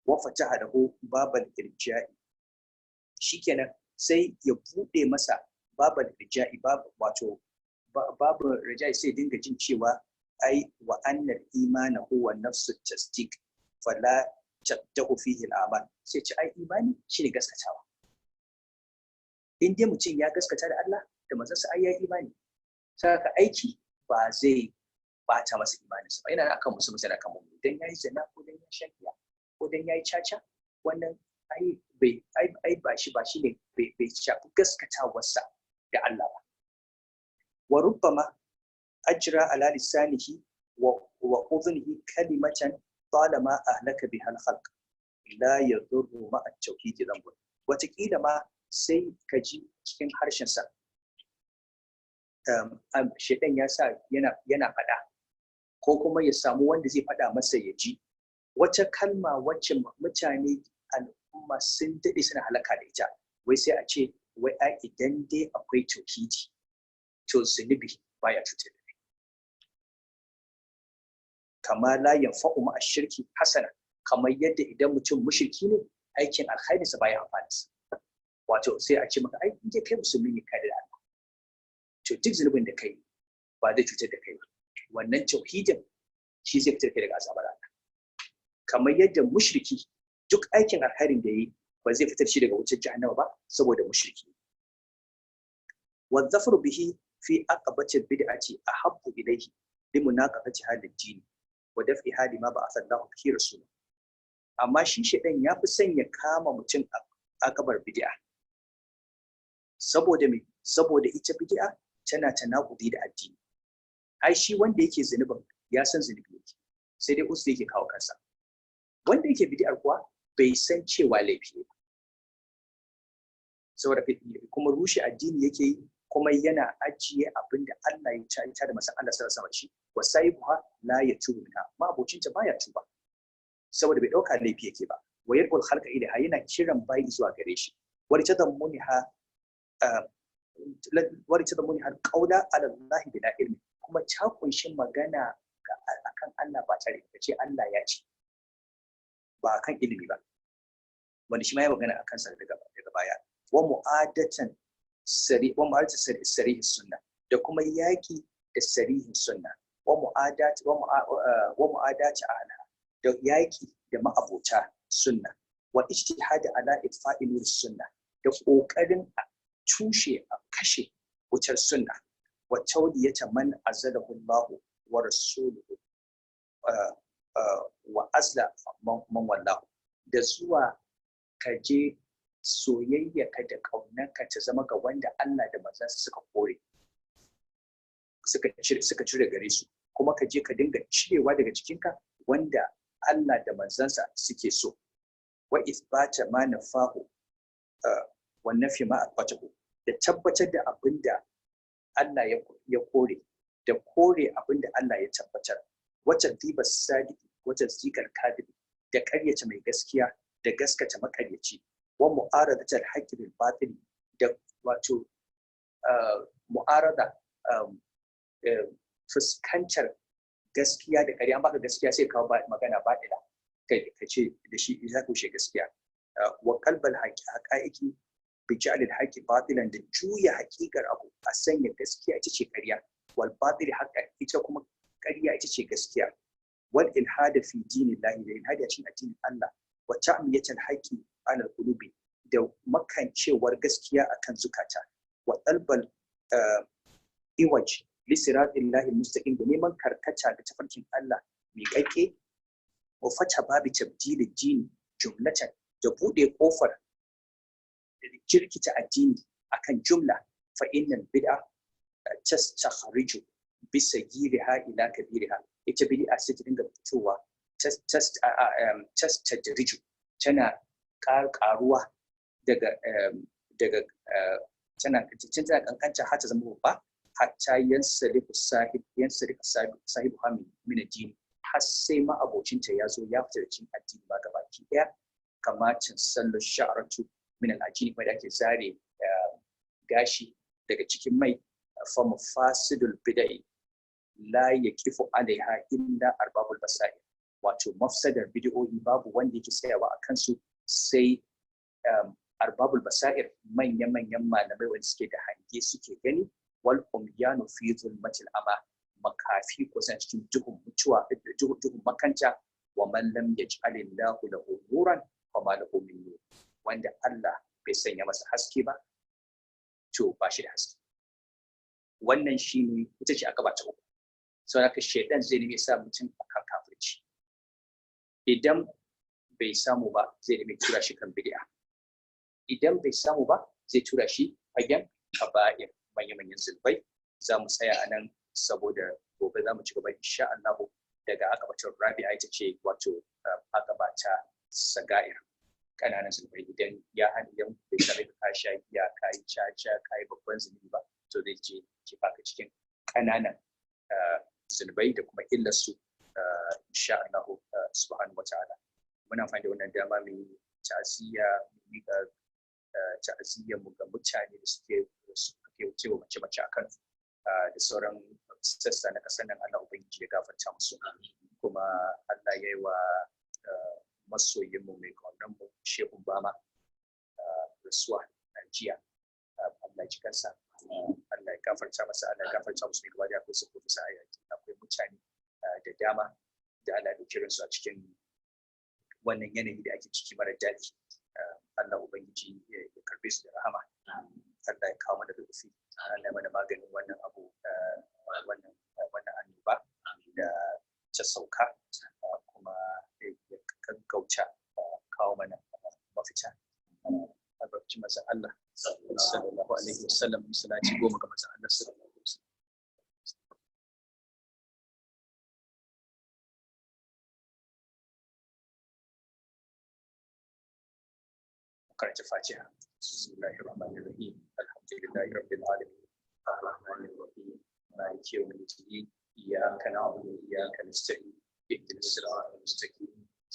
wa fataha lahu babal irja'i, shikenan sai ya bude masa babal irja'i, wato babu raja'i, sai dinga jin cewa ai wa annal imana huwa nafsu tasdiq fala tabda'u fihi al-amal, sai ce ai imani shine gaskatawa. In dai mutum ya gaskata da Allah da manzansa, ai ya imani, saka aiki ba zai bata masa imaninsa ba. Yana akan musulmi, sai akan mu'min. Dan yayi zina ko dan yayi shakiya ko dan yayi caca, wannan ai ba shi ne bai shafi gaskatawarsa da Allah ba. Wa rubbama ajra ala lisanihi wa udhunihi kalimatan talama ahlaka biha al-khalq la yadurru ma at-tawhid dhanbun. Wataƙila ma sai ka ji cikin harshensa shaitan ya sa yana faɗa, ko kuma ya samu wanda zai faɗa masa ya ji wata kalma wacce mutane al'umma sun daɗe suna halaka da ita, wai sai a ce wai idan dai akwai tauhidi to zunubi baya cutar da kai. Kama la yanfa'u ma ashirki hasana, kamar yadda idan mutum mushriki ne aikin alkhairinsa baya amfani sa. Wato sai a ce maka ai in kai musulmi ne kai da Allah, to duk zunubin da kai ba zai cutar da kai ba, wannan tauhidin shi zai fitar kai daga azabar Allah. Kamar yadda mushriki duk aikin alkhairin da yayi ba zai fitar shi daga wutar jahannama ba, saboda mushriki. Wa dhafru bihi fi aqabati bid'ati ahabbu ilayhi limunaqabati hadid din wa daf'i hadi ma ba'atha Allahu bihi rasul. Amma shi shedan ya fi son ya kama mutum a akabar bid'a. Saboda me? Saboda ita bid'a tana tanakudi da addini. Ai shi wanda yake zunubin ya san zunubi yake, sai dai usu yake kawo kansa. Wanda yake bid'ar kuwa bai san cewa laifi ne. Saboda kuma rushe addini yake yi, kuma yana ajiye abin da Allah ya ta da masa Allah sallallahu alaihi wasallam, wa saibuha la yatubu minha, ma abocinta baya tuba saboda bai dauka laifi yake ba. Wa yarqul khalqa ilaha, yana kiran bayi zuwa gare shi. Wa tadammuniha qawla ala Allah bila ilmi, kuma ta kunshi magana akan Allah ba tare da ce Allah ya ce, ba kan ilimi ba, wanda shi ma ya magana akan sa daga baya. Wa mu'adatan sarihi sunna, da kuma yaki da sarihin sunna. Wa mu'adati ahla, da yaki da ma'abota sunna. Wa ijtihad ala itfa'i nur sunna, da kokarin a tushe a kashe wutar sunna. Wa tawliyata man azalahu Allah wa rasuluhu wa azla man wallahu, da zuwa kaje soyayyaka da ƙaunarka ta zama ga wanda Allah da manzansa suka kore, suka cire gare su, kuma ka je ka dinga cirewa daga cikinka wanda Allah da manzansa suke so. Wa isbata ma nafahu wa nafi ma athbatahu, da tabbatar da abinda Allah ya kore, da kore abinda Allah ya tabbatar. Wata diba sadiki, wata zikar kadiri, da ƙaryace mai gaskiya da gaskata makaryaci. Wa mu'aradatul haqqi bil batil, da wato mu'arada fuskantar gaskiya da ƙarya. An baka gaskiya sai kawo magana batila, kai ka ce da shi za ku she gaskiya. Wa qalbal haqaiqi bi ja'lil haqqi batilan, da juya haƙiƙar abu a sanya gaskiya ita ce ƙarya. Wal batil haqqa, ita kuma ƙarya ita ce gaskiya. Wal ilhada fi dinillahi, da ilhadi a cikin addinin Allah. Wa ta'miyatul haqqi ala qulubi, da makancewar gaskiya akan zukata. Wa talbal iwaj li siratillahi mustaqim, da neman karkata ga tafarkin Allah mai kakke. wa fata babu tabdil ad-din jumlatan da bude kofar jirkita addini akan jumla fa innal bid'a tastakhriju bisagiriha ila kabiriha ita bid'a sai ta dinga fitowa tastadriju tana karuwa daga tana kankanta har ta zama babba hatta yansarifu sahibu min addini har sai ma abocinta ya zo ya fita da cikin addini ba gabaki daya kamacin sallar sha'aratu min al-ajini da ake zare gashi daga cikin mai fa mafasidul bid'i la yaqifu alaiha illa arbabul basair wato mafsadar bid'o'i babu wanda yake tsayawa a kansu sai arbabul basair manyan malamai wanda suke da hange suke gani wal umyanu fi zulmatil ama makafi ko san cikin duhun mutuwa duhun makanta wa man lam yaj'alillahu lahu nuran fa ma lahu min nur wanda Allah bai sanya masa haske ba to ba shi da haske wannan shine ita ce aka bata uku sau haka shaidan zai nemi sa mutum akan kafirci idan bai samu ba zai nemi tura shi kan bid'a idan bai samu ba zai tura shi fagen kaba'ir manyan zulfai za mu tsaya a nan saboda gobe za mu ci gaba insha Allah daga akabatar rabi'a ita ce wato akabata sagair kananan zulfai idan ya hana idan bai sami ka sha giya ka yi caca ka yi babban zunubi ba to zai je ki baka cikin kananan zunubai da kuma illarsu insha Allah subhanahu wataala muna amfani da wannan dama mai ta'aziyya mu ga ta'aziyyar mu ga mutane da suke wuce wa mace akan da sauran sassa na kasar nan Allah ubangiji ya gafarta musu kuma Allah ya yi wa masoyin mu mai kaunan mu Shehu Bama rasuwa jiya Allah ya ji kansa Allah ya gafarta masa Allah ya gafarta musu gaba da akwai su ko bisa ayati akwai mutane da dama da Allah ya kiran su a cikin wannan yanayi da ake ciki mara daɗi Allah ubangiji ya karbe su da rahama Allah ya kawo mana rufi Allah ya mana maganin wannan abu wannan annoba da ta sauka kuma ya gaggauta kawo mana mafita albarkacin manzon Allah sallallahu alaihi wasallam salati goma ga manzon Allah sallallahu alaihi wasallam karanta Fatiha bismillahir rahmanir rahim alhamdulillahi rabbil alamin arrahmanir rahim maliki yawmiddin iyyaka na'budu wa iyyaka nasta'in ihdinas siratal mustaqim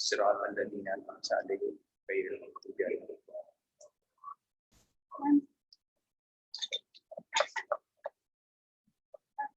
siratal ladzina an'amta alaihim ghayril